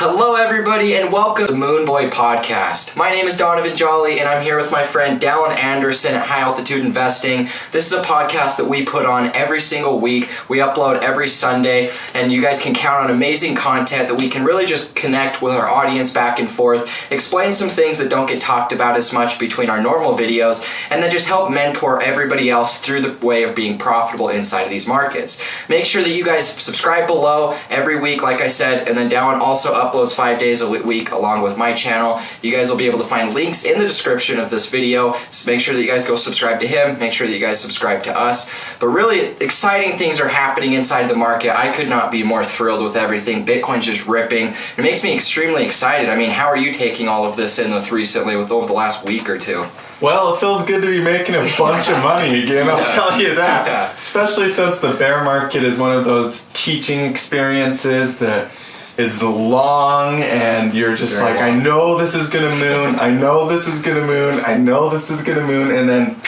Hello everybody and welcome to the Moon Boy Podcast. My name is Donovan Jolly and I'm here with my friend Dallin Anderson at High Altitude Investing. This is a podcast that we put on every single week. We upload every Sunday and you guys can count on amazing content that we can really just connect with our audience back and forth, explain some things that don't get talked about as much between our normal videos, and then just help mentor everybody else through the way of being profitable inside of these markets. Make sure that you guys subscribe below every week, like I said, and then Dallin also uploads 5 days a week along with my channel. You guys will be able to find links in the description of this video, so make sure that you guys go subscribe to him, make sure that you guys subscribe to us. But really exciting things are happening inside the market. I could not be more thrilled with everything. Bitcoin's just ripping. It makes me extremely excited. I mean, how are you taking all of this in with recently, with over the last week or two? Well, it feels good to be making a bunch of money again, I'll tell you that. Yeah. Especially since the bear market is one of those teaching experiences that is long and you're just Very like, long. I know this is gonna moon, I know this is gonna moon, I know this is gonna moon, and then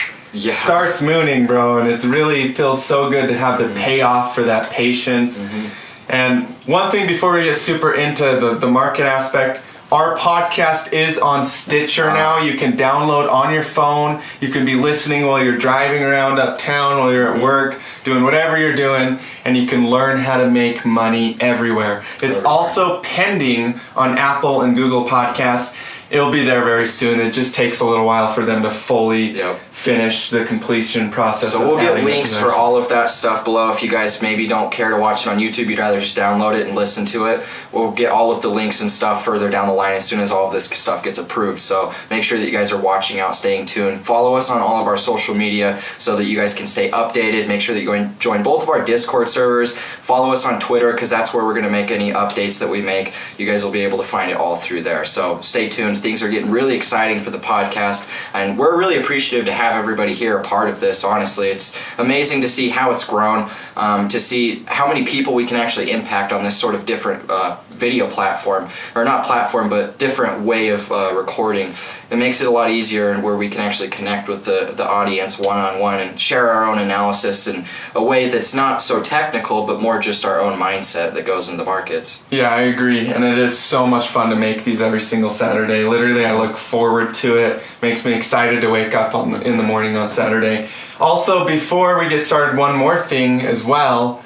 starts mooning, bro, and it really feels so good to have the payoff for that patience. And one thing before we get super into the market aspect, our podcast is on Stitcher now. You can download on your phone. You can be listening while you're driving around uptown, while you're at work, doing whatever you're doing, and you can learn how to make money everywhere. It's also pending on Apple and Google Podcast. It'll be there very soon. It just takes a little while for them to fully finish the completion process. So we'll get links for all of that stuff below. If you guys maybe don't care to watch it on YouTube, you'd rather just download it and listen to it, we'll get all of the links and stuff further down the line as soon as all of this stuff gets approved. So make sure that you guys are watching out, staying tuned. Follow us on all of our social media so that you guys can stay updated. Make sure that you go and join both of our Discord servers. Follow us on Twitter because that's where we're going to make any updates that we make. You guys will be able to find it all through there. So stay tuned. Things are getting really exciting for the podcast, and we're really appreciative to have everybody here a part of this. Honestly, it's amazing to see how it's grown, to see how many people we can actually impact on this sort of different video platform, or not platform, but different way of recording. It makes it a lot easier, and where we can actually connect with the audience one-on-one and share our own analysis in a way that's not so technical, but more just our own mindset that goes into the markets. Yeah, I agree, and it is so much fun to make these every single Saturday. Literally, I look forward to it. Makes me excited to wake up in the morning on Saturday. Also, before we get started, one more thing as well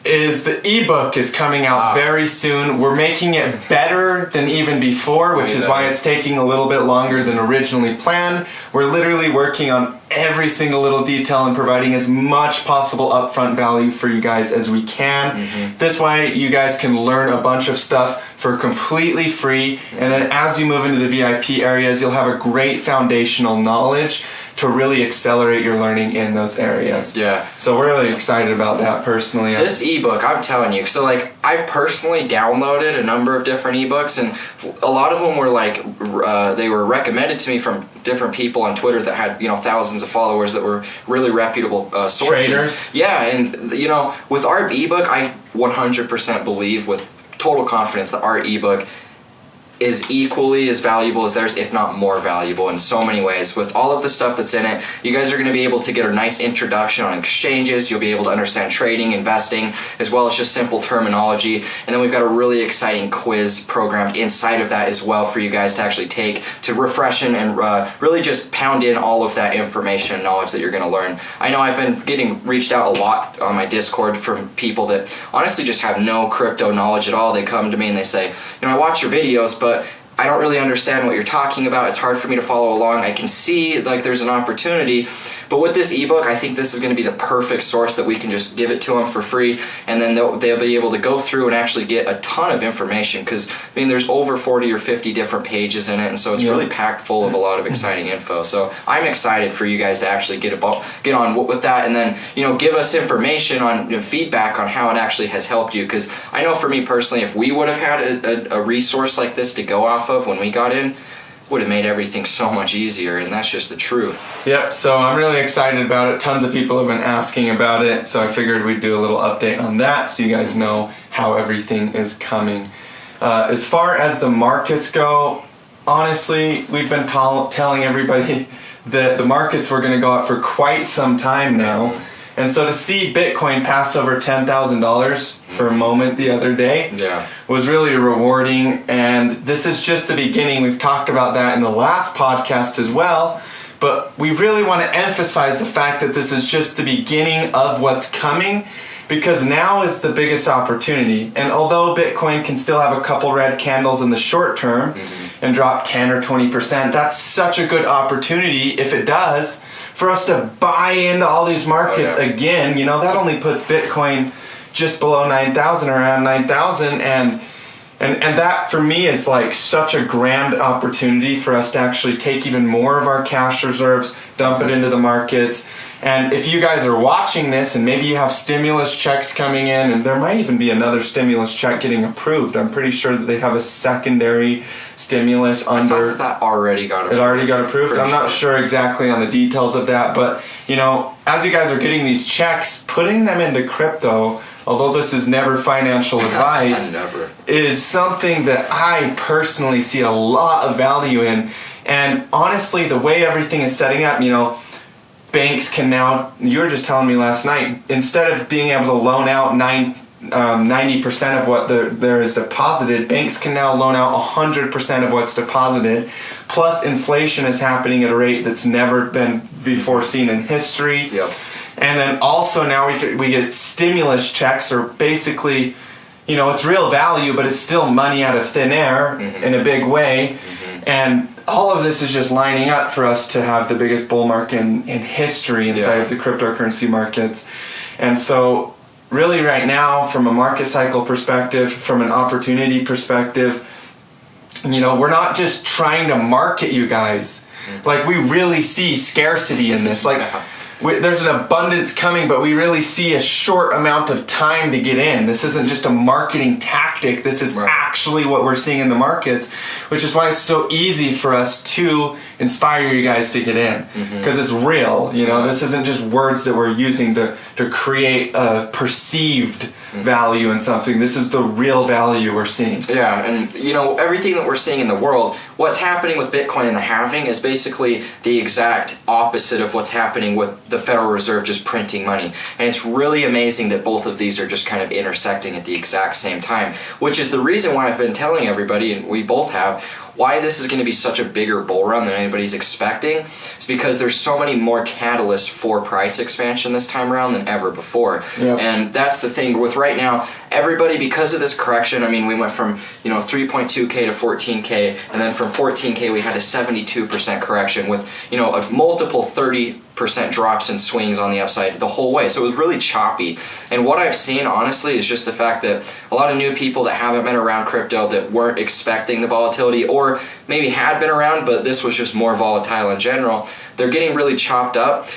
is the ebook is coming out very soon. We're making it better than even before, which is why it's taking a little bit longer than originally planned. We're literally working on every single little detail and providing as much possible upfront value for you guys as we can. This way you guys can learn a bunch of stuff for completely free, and then as you move into the VIP areas, you'll have a great foundational knowledge to really accelerate your learning in those areas. Yeah. So we're really excited about that personally. This ebook, I'm telling you, so like I've personally downloaded a number of different ebooks, and a lot of them were like they were recommended to me from different people on Twitter that had, you know, thousands of followers that were really reputable sources. Traders. Yeah, and you know, with our ebook, I 100% believe with total confidence that our ebook is equally as valuable as theirs, if not more valuable in so many ways. With all of the stuff that's in it, you guys are going to be able to get a nice introduction on exchanges. You'll be able to understand trading, investing, as well as just simple terminology. And then we've got a really exciting quiz programmed inside of that as well for you guys to actually take to refreshen and really just pound in all of that information and knowledge that you're going to learn. I know I've been getting reached out a lot on my Discord from people that honestly just have no crypto knowledge at all. They come to me and they say, you know, I watch your videos, but I don't really understand what you're talking about. It's hard for me to follow along. I can see like there's an opportunity, but with this ebook, I think this is going to be the perfect source that we can just give it to them for free, and then they'll be able to go through and actually get a ton of information, because I mean there's over 40 or 50 different pages in it, and so it's really packed full of a lot of exciting info. So I'm excited for you guys to actually get on with that, and then, you know, give us information on, you know, feedback on how it actually has helped you, because I know for me personally, if we would have had a resource like this to go off of when we got in, would have made everything so much easier, and that's just the truth. Yep, so I'm really excited about it. Tons of people have been asking about it, so I figured we'd do a little update on that so you guys know how everything is coming. As far as the markets go, honestly, we've been telling everybody that the markets were going to go up for quite some time now, And so to see Bitcoin pass over $10,000 for a moment the other day was really rewarding. And this is just the beginning. We've talked about that in the last podcast as well. But we really want to emphasize the fact that this is just the beginning of what's coming, because now is the biggest opportunity. And although Bitcoin can still have a couple red candles in the short term and drop 10 or 20%, that's such a good opportunity, if it does, for us to buy into all these markets again. That only puts Bitcoin just below 9,000, around 9,000, and that for me is like such a grand opportunity for us to actually take even more of our cash reserves, dump it into the markets. And if you guys are watching this and maybe you have stimulus checks coming in, and there might even be another stimulus check getting approved. I'm pretty sure that they have a secondary stimulus under. I thought that already got approved. It already got approved? I'm not sure exactly on the details of that, but as you guys are getting these checks, putting them into crypto, although this is never financial advice, is something that I personally see a lot of value in. And honestly, the way everything is setting up, banks can now, you were just telling me last night, instead of being able to loan out 90% of what there is deposited, banks can now loan out 100% of what's deposited. Plus, inflation is happening at a rate that's never been before seen in history. And then also now we get stimulus checks, or basically, it's real value, but it's still money out of thin air in a big way. And all of this is just lining up for us to have the biggest bull market in history inside of the cryptocurrency markets. And so really right now, from a market cycle perspective, from an opportunity perspective, we're not just trying to market you guys. Like, we really see scarcity in this. Like, there's an abundance coming, but we really see a short amount of time to get in. This isn't just a marketing tactic. This is actually what we're seeing in the markets, which is why it's so easy for us to inspire you guys to get in, because it's real. This isn't just words that we're using to create a perceived value in something. This is the real value we're seeing. Yeah, and everything that we're seeing in the world, what's happening with Bitcoin and the halving is basically the exact opposite of what's happening with the Federal Reserve just printing money. And it's really amazing that both of these are just kind of intersecting at the exact same time, which is the reason why I've been telling everybody, and we both have, why this is going to be such a bigger bull run than anybody's expecting. It's because there's so many more catalysts for price expansion this time around than ever before. And that's the thing with right now, everybody, because of this correction, we went from 3.2K to 14K, and then from 14K we had a 72% correction with a multiple 30% drops and swings on the upside the whole way. So it was really choppy. And what I've seen, honestly, is just the fact that a lot of new people that haven't been around crypto, that weren't expecting the volatility, or maybe had been around, but this was just more volatile in general, they're getting really chopped up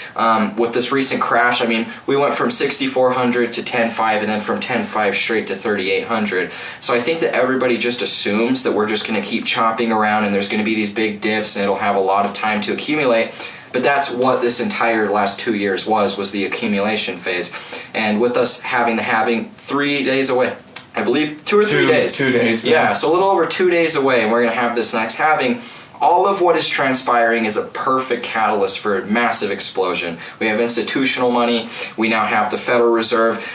with this recent crash. We went from 6,400 to 10.5, and then from 10.5 straight to 3,800. So I think that everybody just assumes that we're just going to keep chopping around, and there's going to be these big dips, and it'll have a lot of time to accumulate. But that's what this entire last 2 years was the accumulation phase. And with us having the halving 3 days away, I believe 2 or 3 days. 2 days. Yeah, so a little over 2 days away, and we're going to have this next halving. All of what is transpiring is a perfect catalyst for a massive explosion. We have institutional money. We now have the Federal Reserve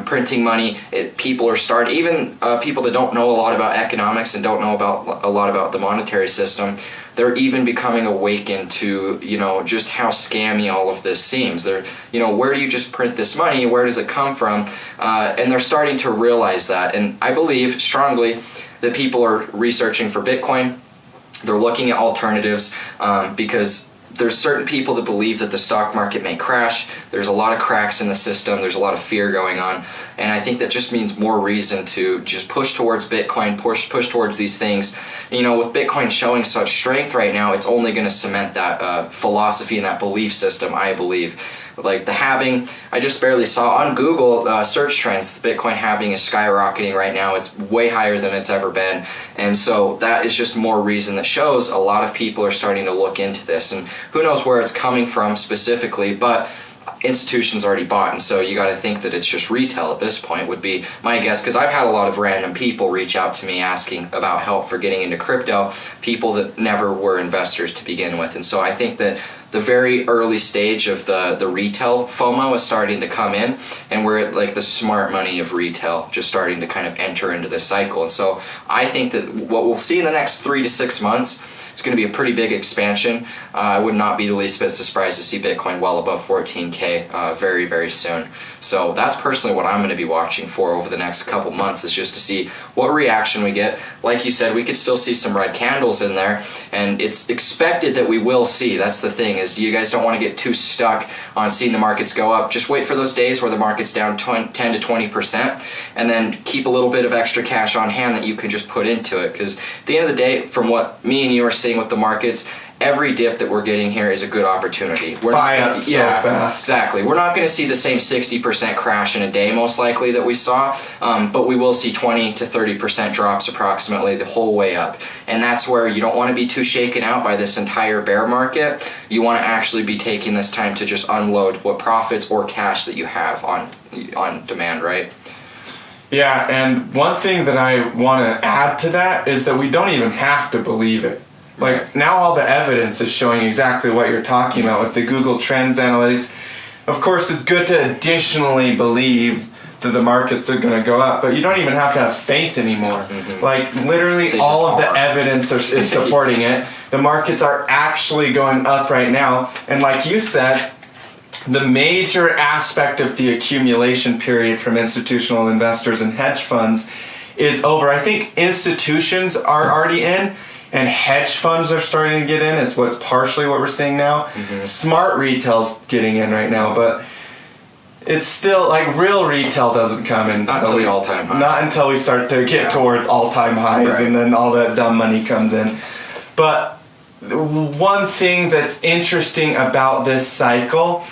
printing money. People are starting, even people that don't know a lot about economics and don't know a lot about the monetary system, they're even becoming awakened to, just how scammy all of this seems. They're, where do you just print this money? Where does it come from? And they're starting to realize that. And I believe strongly that people are researching for Bitcoin. They're looking at alternatives because there's certain people that believe that the stock market may crash. There's a lot of cracks in the system. There's a lot of fear going on. And I think that just means more reason to just push towards Bitcoin, push towards these things. With Bitcoin showing such strength right now, it's only going to cement that philosophy and that belief system, I believe. Like the halving, I just barely saw on Google search trends, the Bitcoin halving is skyrocketing right now. It's way higher than it's ever been. And so that is just more reason that shows a lot of people are starting to look into this. And who knows where it's coming from specifically, but institutions already bought, and so you got to think that it's just retail at this point would be my guess, because I've had a lot of random people reach out to me asking about help for getting into crypto, people that never were investors to begin with. And so I think that the very early stage of the retail FOMO is starting to come in, and we're at like the smart money of retail just starting to kind of enter into this cycle. And so I think that what we'll see in the next 3 to 6 months, it's going to be a pretty big expansion. I would not be the least bit surprised to see Bitcoin well above 14K very, very soon. So that's personally what I'm going to be watching for over the next couple months, is just to see what reaction we get. Like you said, we could still see some red candles in there, and it's expected that we will see. That's the thing, is you guys don't want to get too stuck on seeing the markets go up. Just wait for those days where the market's down 10 to 20%, and then keep a little bit of extra cash on hand that you can just put into it. Because at the end of the day, from what me and you are seeing with the markets, every dip that we're getting here is a good opportunity. We're buy up so fast. Exactly. We're not going to see the same 60% crash in a day, most likely, that we saw, but we will see 20 to 30% drops approximately the whole way up. And that's where you don't want to be too shaken out by this entire bear market. You want to actually be taking this time to just unload what profits or cash that you have on demand, right? Yeah, and one thing that I want to add to that is that we don't even have to believe it. Like, now all the evidence is showing exactly what you're talking about with the Google Trends analytics. Of course, it's good to additionally believe that the markets are going to go up, but you don't even have to have faith anymore. Like, literally all of the evidence is supporting it. The markets are actually going up right now. And like you said, the major aspect of the accumulation period from institutional investors and hedge funds is over. I think institutions are already in, and hedge funds are starting to get in, is what's partially what we're seeing now. Smart retail's getting in right now, but it's still, like, real retail doesn't come in. Not until the all-time high. Not until we start to get towards all-time highs, and then all that dumb money comes in. But one thing that's interesting about this cycle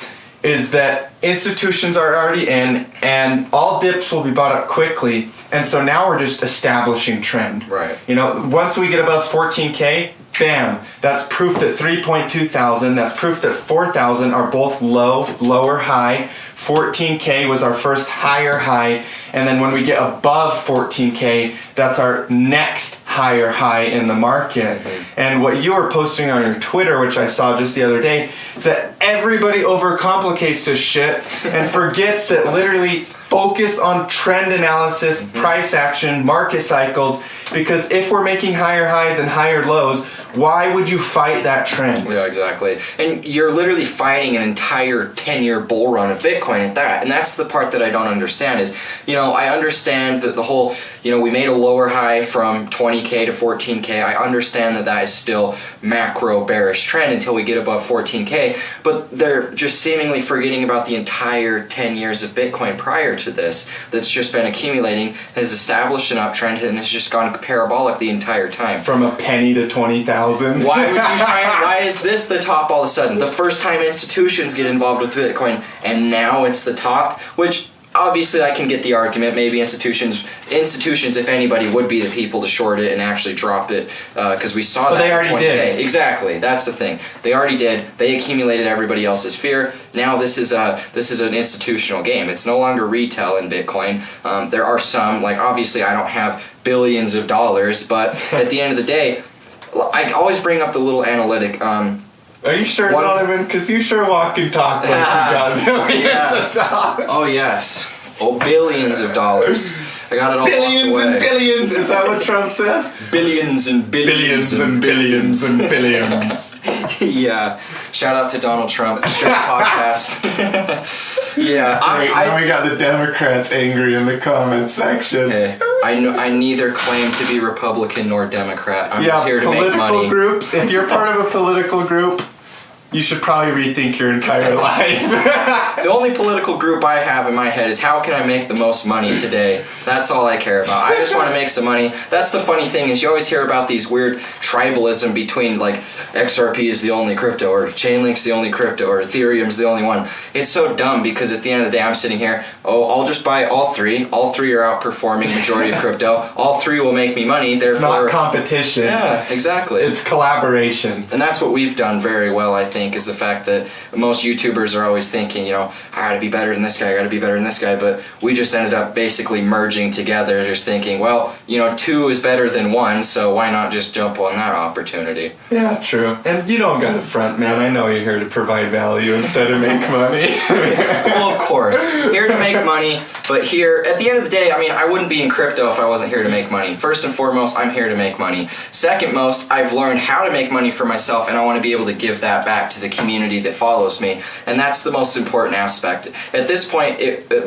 is that institutions are already in, and all dips will be bought up quickly, and so now we're just establishing trend. Right. You know, once we get above 14K, bam, that's proof that 3.2 thousand, that's proof that 4,000 are both lower high. 14K was our first higher high, and then when we get above 14K, that's our next higher high in the market. And what you were posting on your Twitter, which I saw just the other day, is that everybody overcomplicates this shit and forgets that literally focus on trend analysis, price action, market cycles, because if we're making higher highs and higher lows, why would you fight that trend? Yeah, exactly. And you're literally fighting an entire 10-year bull run of Bitcoin at that. And that's the part that I don't understand is, you know, I understand that the whole, you know, we made a lower high from 20K to 14K. I understand that that is still macro bearish trend until we get above 14K. But they're just seemingly forgetting about the entire 10 years of Bitcoin prior to this that's just been accumulating, has established an uptrend, and has just gone parabolic the entire time. From a penny to 20,000. Why would you try? Why is this the top all of a sudden? The first time institutions get involved with Bitcoin, and now it's the top. Which obviously I can get the argument. Maybe institutions, if anybody, would be the people to short it and actually drop it, because we saw that. They already did. Exactly. That's the thing. They already did. They accumulated everybody else's fear. Now this is an institutional game. It's no longer retail in Bitcoin. There are some, like, obviously I don't have billions of dollars, but at the end of the day, I always bring up the little analytic. Are you sure, Donovan? Because you sure walk and talk like you got billions of dollars. Oh, yes. Oh, billions of dollars. I got it all billions and billions. Is that what Trump says? Billions and billions. Billions and billions and billions. Yeah. Shout out to Donald Trump. Podcast. Yeah. Now we got the Democrats angry in the comment section. Okay. I neither claim to be Republican nor Democrat. I'm just here to make money. Political groups. If you're part of a political group, you should probably rethink your entire life. The only political group I have in my head is how can I make the most money today? That's all I care about. I just want to make some money. That's the funny thing is you always hear about these weird tribalism between, like, XRP is the only crypto, or Chainlink's the only crypto, or Ethereum's the only one. It's so dumb because at the end of the day I'm sitting here, I'll just buy all three. All three are outperforming majority of crypto. All three will make me money. Therefore, it's not competition. Yeah, exactly. It's collaboration. And that's what we've done very well, I think. think, is the fact that most YouTubers are always thinking, you know, I gotta be better than this guy, I gotta be better than this guy, but we just ended up basically merging together, just thinking, well, you know, 2 is better than 1, so why not just jump on that opportunity? Yeah, true. And you don't got to front, man. I know you're here to provide value instead of make money. Well, of course, here to make money, but here, at the end of the day, I mean, I wouldn't be in crypto if I wasn't here to make money. First and foremost, I'm here to make money. Second most, I've learned how to make money for myself, and I want to be able to give that back to the community that follows me, and that's the most important aspect. At this point,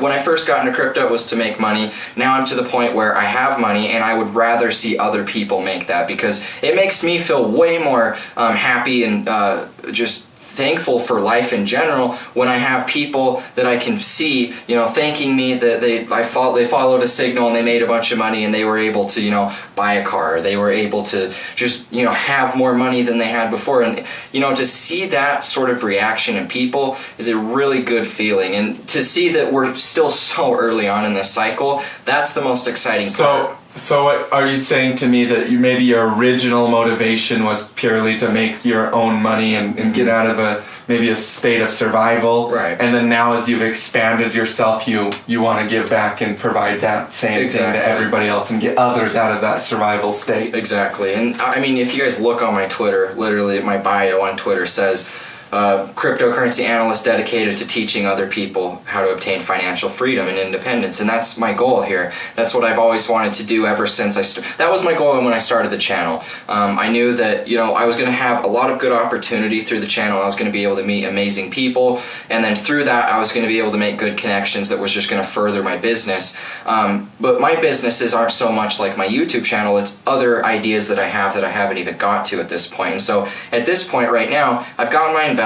when I first got into crypto, it was to make money. Now I'm to the point where I have money, and I would rather see other people make that, because it makes me feel way more happy and just thankful for life in general when I have people that I can see, you know, thanking me that they followed a signal and they made a bunch of money and they were able to, you know, buy a car. They were able to just, you know, have more money than they had before. And, you know, to see that sort of reaction in people is a really good feeling. And to see that we're still so early on in this cycle, that's the most exciting part. So what are you saying to me, that maybe your original motivation was purely to make your own money and get out of maybe a state of survival, right? And then now as you've expanded yourself, you want to give back and provide that same thing to everybody else and get others out of that survival state. Exactly. And I mean, if you guys look on my Twitter, literally my bio on Twitter says, cryptocurrency analyst dedicated to teaching other people how to obtain financial freedom and independence, and that's my goal here. That's what I've always wanted to do ever since that was my goal when I started the channel. I knew that, you know, I was going to have a lot of good opportunity through the channel. I was going to be able to meet amazing people, and then through that I was going to be able to make good connections that was just going to further my business. But my businesses aren't so much like my YouTube channel. It's other ideas that I have that I haven't even got to at this point. And so at this point right now, I've gotten my investments.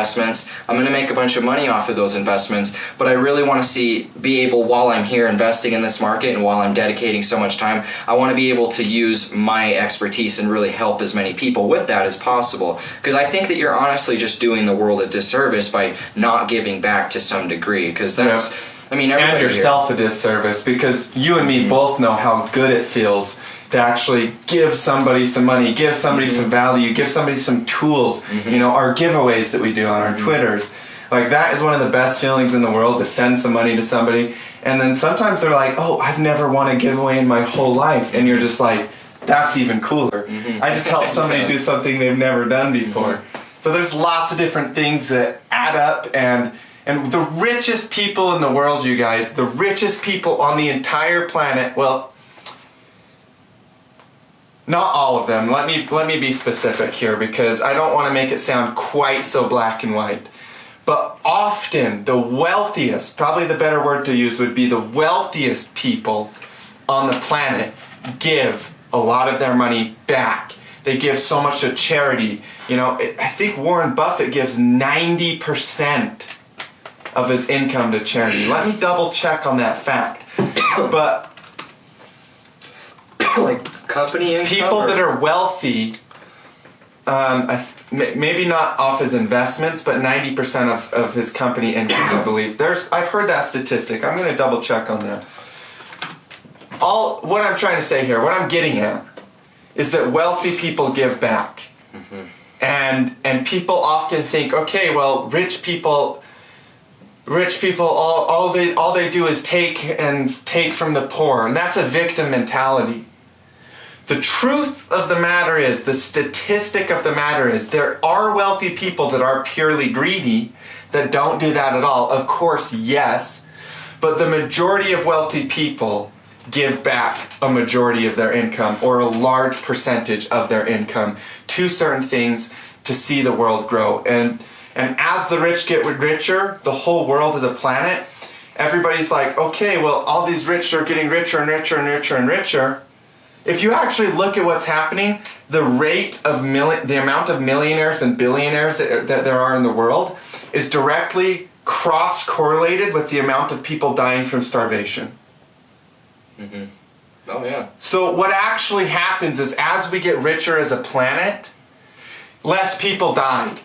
I'm going to make a bunch of money off of those investments, but I really want to be able, while I'm here investing in this market and while I'm dedicating so much time, I want to be able to use my expertise and really help as many people with that as possible. Because I think that you're honestly just doing the world a disservice by not giving back to some degree. Because that's, I mean, and yourself a disservice, because you and me both know how good it feels to actually give somebody some money, give somebody some value, give somebody some tools. You know, our giveaways that we do on our Twitters, like that is one of the best feelings in the world, to send some money to somebody. And then sometimes they're like, oh, I've never won a giveaway in my whole life. And you're just like, that's even cooler. I just helped somebody do something they've never done before. So there's lots of different things that add up, and the richest people in the world, you guys, the richest people on the entire planet, well, not all of them. Let me be specific here, because I don't want to make it sound quite so black and white. But often the wealthiest, probably the better word to use would be the wealthiest people on the planet, give a lot of their money back. They give so much to charity. You know, I think Warren Buffett gives 90% of his income to charity. Let me double check on that fact. But like company income, people that are wealthy, maybe not off his investments, but 90% of his company income, I believe. I've heard that statistic. I'm going to double check on that. What I'm trying to say here, what I'm getting at, is that wealthy people give back. And people often think, okay, well, rich people, all they do is take from the poor, and that's a victim mentality. The truth of the matter is, the statistic of the matter is, there are wealthy people that are purely greedy, that don't do that at all. Of course, yes, but the majority of wealthy people give back a majority of their income, or a large percentage of their income, to certain things to see the world grow. And as the rich get richer, the whole world is a planet. Everybody's like, okay, well, all these rich are getting richer and richer and richer and richer. If you actually look at what's happening, the rate of the amount of millionaires and billionaires that there are in the world is directly cross-correlated with the amount of people dying from starvation. Oh yeah. So what actually happens is, as we get richer as a planet, less people die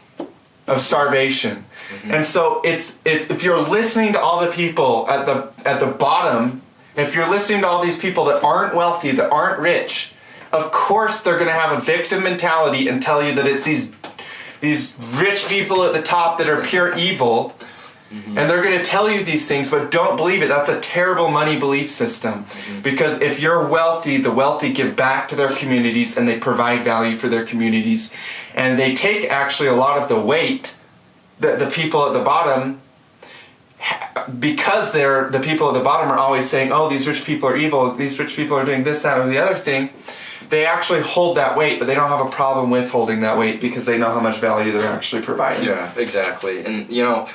of starvation. And so if you're listening to all the people at the bottom, if you're listening to all these people that aren't wealthy, that aren't rich, of course they're going to have a victim mentality and tell you that it's these rich people at the top that are pure evil. And they're going to tell you these things, but don't believe it. That's a terrible money belief system. Because if you're wealthy, the wealthy give back to their communities and they provide value for their communities. And they take actually a lot of the weight that the people at the bottom, because the people at the bottom are always saying, oh, these rich people are evil, these rich people are doing this, that, or the other thing. They actually hold that weight, but they don't have a problem with holding that weight because they know how much value they're actually providing. Yeah, exactly. And, you know,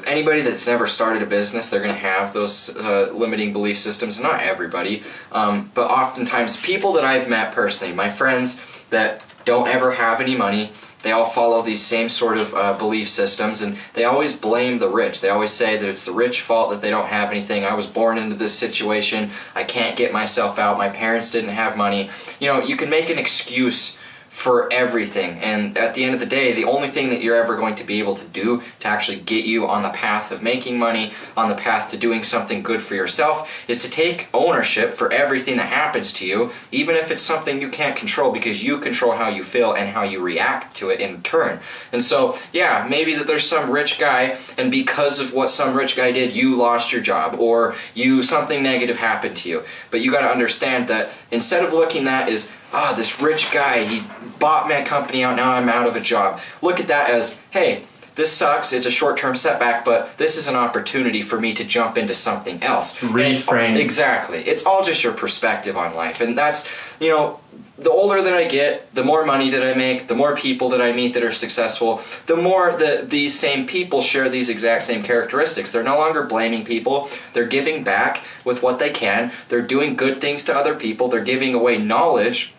anybody that's never started a business, they're going to have those limiting belief systems. Not everybody, but oftentimes people that I've met personally, my friends that don't ever have any money, they all follow these same sort of belief systems, and they always blame the rich. They always say that it's the rich fault that they don't have anything. I was born into this situation. I can't get myself out. My parents didn't have money. You know, you can make an excuse for everything, and at the end of the day, the only thing that you're ever going to be able to do to actually get you on the path of making money, on the path to doing something good for yourself, is to take ownership for everything that happens to you, even if it's something you can't control, because you control how you feel and how you react to it in turn. And so, yeah, maybe that there's some rich guy, and because of what some rich guy did, you lost your job, or something negative happened to you. But you got to understand that instead of looking at as, this rich guy, he bought my company out, now I'm out of a job. Look at that as, hey, this sucks, it's a short-term setback, but this is an opportunity for me to jump into something else. Reframe. Exactly. It's all just your perspective on life. And that's, you know, the older that I get, the more money that I make, the more people that I meet that are successful, the more that these same people share these exact same characteristics. They're no longer blaming people. They're giving back with what they can. They're doing good things to other people. They're giving away knowledge.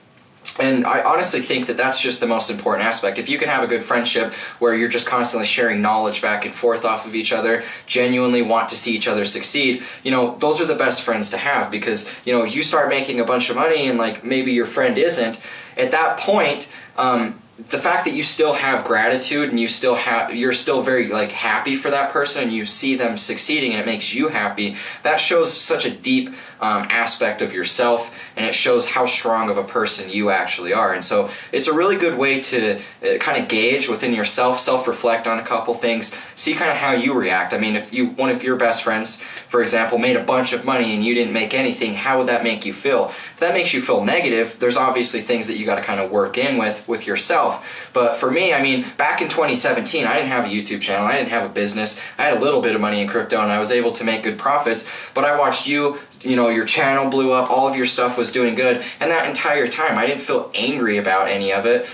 And I honestly think that that's just the most important aspect. If you can have a good friendship where you're just constantly sharing knowledge back and forth off of each other, genuinely want to see each other succeed, you know, those are the best friends to have, because, you know, you start making a bunch of money and like maybe your friend isn't, at that point, the fact that you still have gratitude and you're still very like happy for that person and you see them succeeding and it makes you happy, that shows such a deep aspect of yourself, and it shows how strong of a person you actually are. And so it's a really good way to kind of gauge within yourself, self-reflect on a couple things, see kind of how you react. I mean, if one of your best friends, for example, made a bunch of money and you didn't make anything, how would that make you feel? If that makes you feel negative, there's obviously things that you got to kind of work in with yourself. But for me, I mean, back in 2017, I didn't have a YouTube channel, I didn't have a business, I had a little bit of money in crypto and I was able to make good profits, but I watched you know, your channel blew up, all of your stuff was doing good, and that entire time I didn't feel angry about any of it.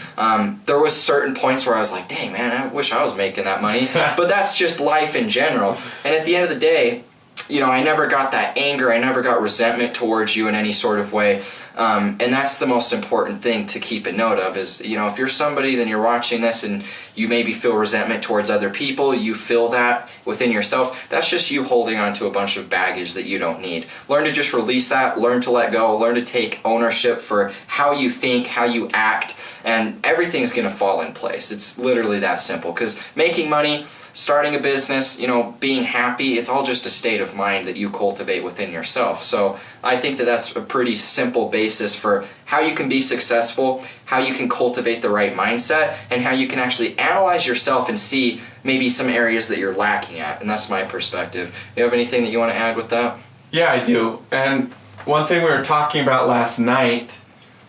There was certain points where I was like, dang man, I wish I was making that money, but that's just life in general. And at the end of the day, you know, I never got that anger, I never got resentment towards you in any sort of way. And that's the most important thing to keep a note of is, you know, if you're somebody, then you're watching this and you maybe feel resentment towards other people, you feel that within yourself, that's just you holding on to a bunch of baggage that you don't need. Learn to just release that, learn to let go, learn to take ownership for how you think, how you act, and everything's going to fall in place. It's literally that simple, because making money, starting a business, you know, being happy, it's all just a state of mind that you cultivate within yourself. So I think that that's a pretty simple basis for how you can be successful, how you can cultivate the right mindset, and how you can actually analyze yourself and see maybe some areas that you're lacking at. And that's my perspective. Do you have anything that you want to add with that? Yeah, I do. And one thing we were talking about last night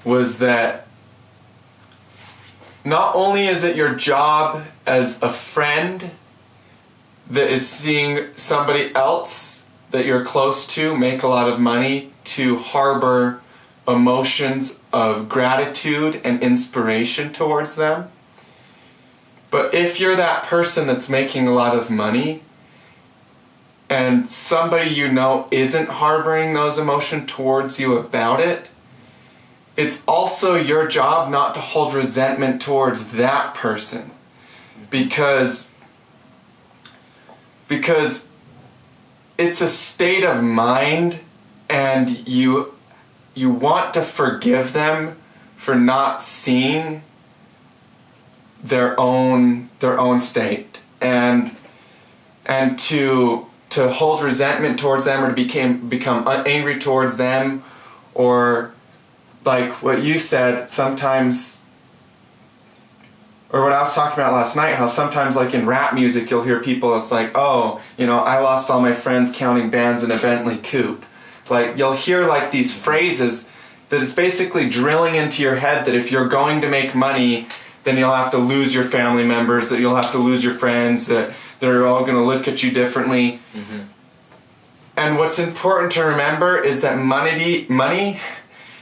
was that not only is it your job as a friend that is seeing somebody else that you're close to make a lot of money to harbor emotions of gratitude and inspiration towards them. But if you're that person that's making a lot of money and somebody you know isn't harboring those emotions towards you about it, it's also your job not to hold resentment towards that person, because it's a state of mind, and you want to forgive them for not seeing their own state, and to hold resentment towards them or to become angry towards them, or like what you said, sometimes Or what I was talking about last night, how sometimes like in rap music you'll hear people, it's like, oh, I lost all my friends counting bands in a Bentley coupe. Like you'll hear like these phrases that is basically drilling into your head that if you're going to make money, then you'll have to lose your family members, that you'll have to lose your friends, that they're all going to look at you differently. Mm-hmm. And what's important to remember is that money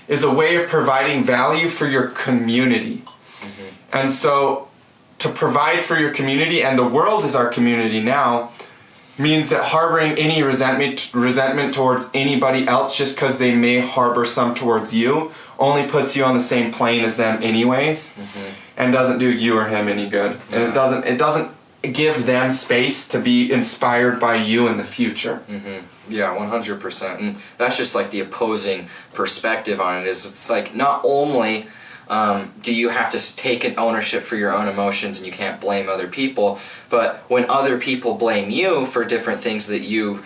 is a way of providing value for your community. Mm-hmm. And so to provide for your community, and the world is our community now, means that harboring any resentment towards anybody else just because they may harbor some towards you only puts you on the same plane as them anyways, and doesn't do you or him any good. Yeah. And it doesn't give them space to be inspired by you in the future. Mm-hmm. Yeah, 100%. And that's just like the opposing perspective on it. Is it's like not only do you have to take an ownership for your own emotions and you can't blame other people, but when other people blame you for different things that you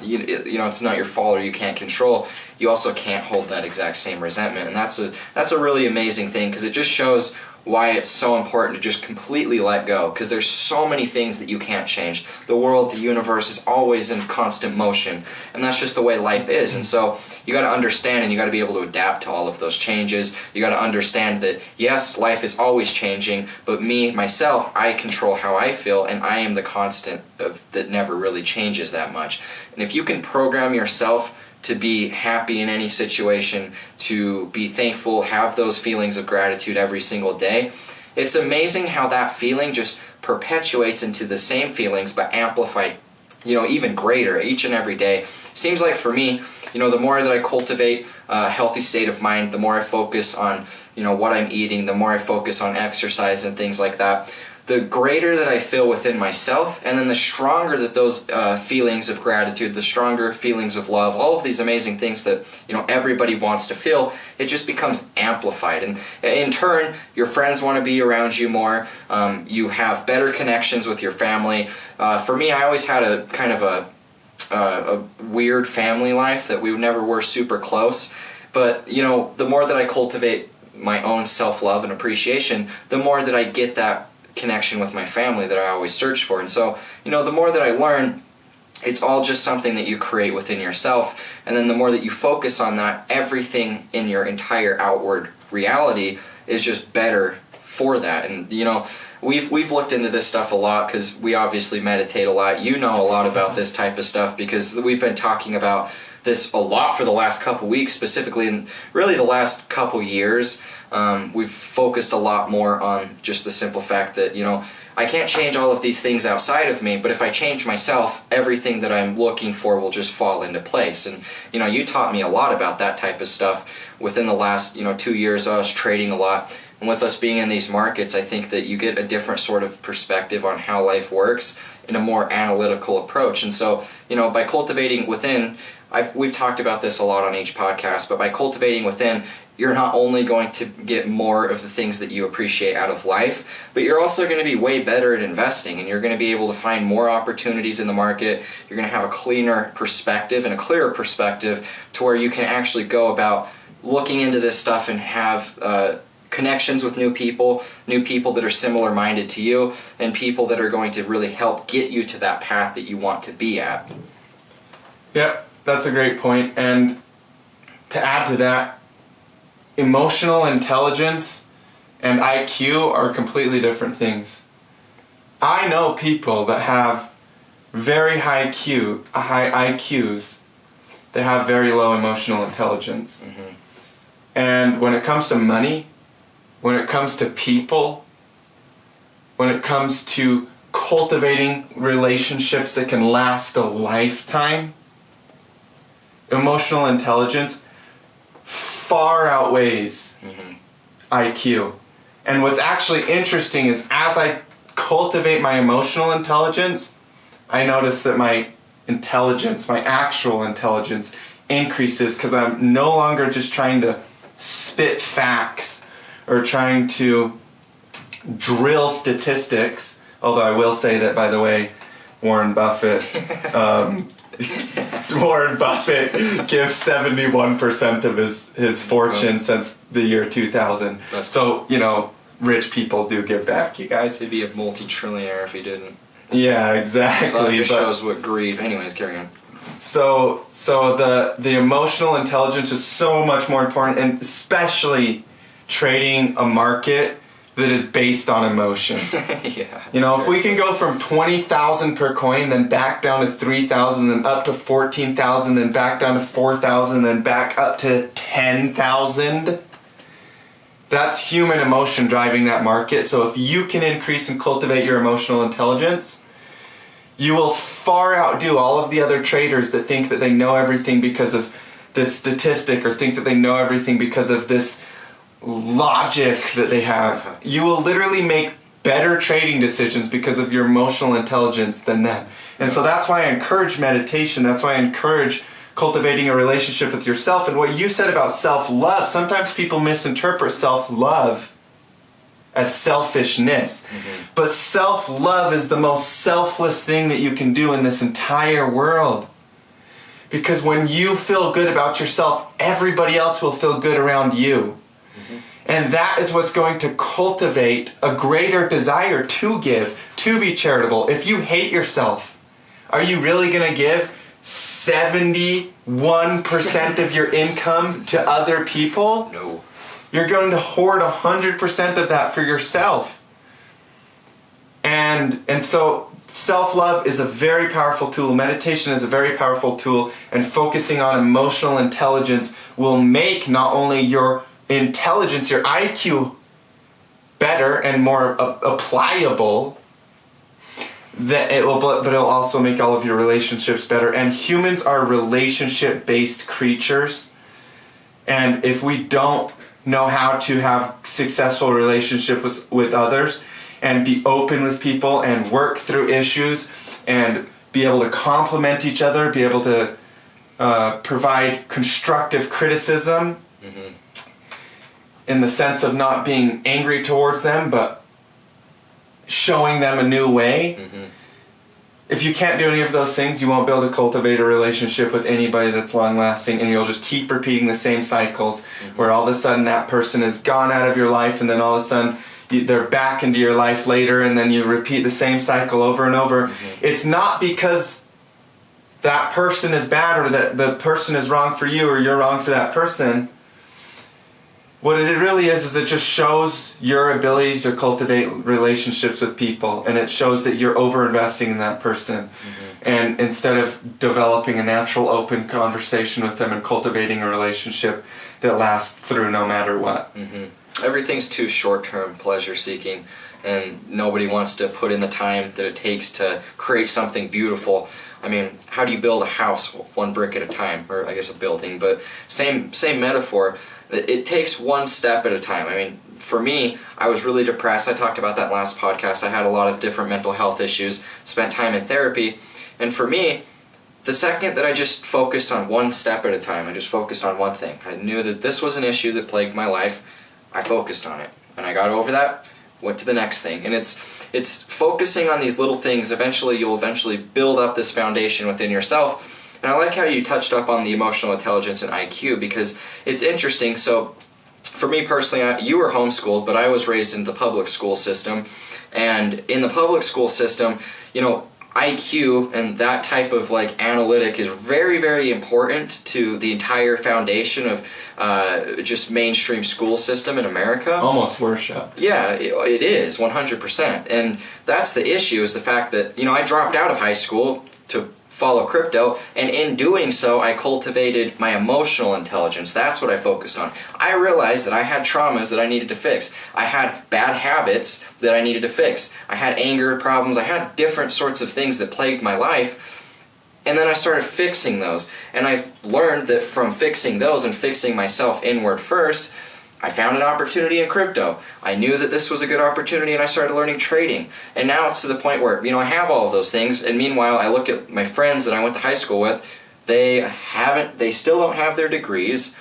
it's not your fault or you can't control, you also can't hold that exact same resentment. And that's a really amazing thing, because it just shows why it's so important to just completely let go, because there's so many things that you can't change. The world, the universe is always in constant motion, and that's just the way life is. And so you got to understand, and you got to be able to adapt to all of those changes. You got to understand that yes, life is always changing, but myself, I control how I feel, and I am the constant that never really changes that much. And if you can program yourself to be happy in any situation, to be thankful, have those feelings of gratitude every single day, it's amazing how that feeling just perpetuates into the same feelings but amplified, even greater each and every day. Seems like for me, the more that I cultivate a healthy state of mind, the more I focus on, what I'm eating, the more I focus on exercise and things like that, the greater that I feel within myself, and then the stronger that those feelings of gratitude, the stronger feelings of love, all of these amazing things that everybody wants to feel, it just becomes amplified. And in turn, your friends want to be around you more. You have better connections with your family. For me, I always had a kind of a weird family life that we never were super close. But the more that I cultivate my own self-love and appreciation, the more that I get that connection with my family that I always search for. And so, the more that I learn, it's all just something that you create within yourself. And then the more that you focus on that, everything in your entire outward reality is just better for that. And we've looked into this stuff a lot because we obviously meditate a lot. You know a lot about this type of stuff because we've been talking about this a lot for the last couple weeks, specifically, and really the last couple years. We've focused a lot more on just the simple fact that, I can't change all of these things outside of me, but if I change myself, everything that I'm looking for will just fall into place. And, you taught me a lot about that type of stuff within the last, 2 years. I was trading a lot. And with us being in these markets, I think that you get a different sort of perspective on how life works in a more analytical approach. And so, by cultivating within, we've talked about this a lot on each podcast, but by cultivating within, you're not only going to get more of the things that you appreciate out of life, but you're also going to be way better at investing, and you're going to be able to find more opportunities in the market. You're going to have a cleaner perspective and a clearer perspective to where you can actually go about looking into this stuff and have connections with new people that are similar-minded to you, and people that are going to really help get you to that path that you want to be at. Yep, that's a great point. And to add to that, emotional intelligence and IQ are completely different things. I know people that have very high IQs that have very low emotional intelligence. Mm-hmm. And when it comes to money, when it comes to people, when it comes to cultivating relationships that can last a lifetime, emotional intelligence far outweighs IQ. And what's actually interesting is as I cultivate my emotional intelligence, I notice that my intelligence, my actual intelligence, increases because I'm no longer just trying to spit facts or trying to drill statistics. Although I will say that, by the way, Warren Buffett gives 71% of his fortune since the year 2000. So, rich people do give back, you guys. He'd be a multi-trillionaire if he didn't. Yeah, exactly. So that just shows what greed. Anyways, carry on. So the emotional intelligence is so much more important, and especially trading a market that is based on emotion. Yeah. You know, if we can go from 20,000 per coin, then back down to 3,000, then up to 14,000, then back down to 4,000, then back up to 10,000. That's human emotion driving that market. So if you can increase and cultivate your emotional intelligence, you will far outdo all of the other traders that think that they know everything because of this statistic, or think that they know everything because of this logic that they have. You will literally make better trading decisions because of your emotional intelligence than them. And so that's why I encourage meditation. That's why I encourage cultivating a relationship with yourself. And what you said about self-love, sometimes people misinterpret self-love as selfishness. Mm-hmm. But self-love is the most selfless thing that you can do in this entire world. Because when you feel good about yourself, everybody else will feel good around you. Mm-hmm. And that is what's going to cultivate a greater desire to give, to be charitable. If you hate yourself, are you really going to give 71% of your income to other people? No. You're going to hoard 100% of that for yourself. And so self-love is a very powerful tool. Meditation is a very powerful tool. And focusing on emotional intelligence will make not only your intelligence, your IQ, better and more applicable, but it'll also make all of your relationships better. And humans are relationship-based creatures. And if we don't know how to have successful relationships with others, and be open with people, and work through issues, and be able to complement each other, be able to provide constructive criticism, mm-hmm. in the sense of not being angry towards them, but showing them a new way. Mm-hmm. If you can't do any of those things, you won't be able to cultivate a relationship with anybody that's long-lasting, and you'll just keep repeating the same cycles, mm-hmm. where all of a sudden that person is gone out of your life, and then all of a sudden they're back into your life later, and then you repeat the same cycle over and over. Mm-hmm. It's not because that person is bad, or that the person is wrong for you, or you're wrong for that person. What it really is it just shows your ability to cultivate relationships with people, and it shows that you're over-investing in that person. Mm-hmm. And instead of developing a natural, open conversation with them and cultivating a relationship that lasts through no matter what. Mm-hmm. Everything's too short-term pleasure-seeking, and nobody wants to put in the time that it takes to create something beautiful. I mean, how do you build a house one brick at a time? Or I guess a building, but same metaphor. It takes one step at a time. I mean, for me, I was really depressed. I talked about that last podcast. I had a lot of different mental health issues, spent time in therapy. And for me, the second that I just focused on one step at a time, I just focused on one thing. I knew that this was an issue that plagued my life. I focused on it. And I got over that, went to the next thing. And it's focusing on these little things. You'll eventually build up this foundation within yourself. And I like how you touched up on the emotional intelligence and IQ, because it's interesting. So for me personally, you were homeschooled, but I was raised in the public school system. And in the public school system, IQ and that type of analytic is very, very important to the entire foundation of just mainstream school system in America. Almost worship. Yeah, it is, 100%. And that's the issue, is the fact that, I dropped out of high school to follow crypto, and in doing so, I cultivated my emotional intelligence. That's what I focused on. I realized that I had traumas that I needed to fix. I had bad habits that I needed to fix. I had anger problems. I had different sorts of things that plagued my life. And then I started fixing those. And I learned that from fixing those and fixing myself inward first, I found an opportunity in crypto. I knew that this was a good opportunity, and I started learning trading. And now it's to the point where, I have all of those things, and meanwhile, I look at my friends that I went to high school with, they still don't have their degrees,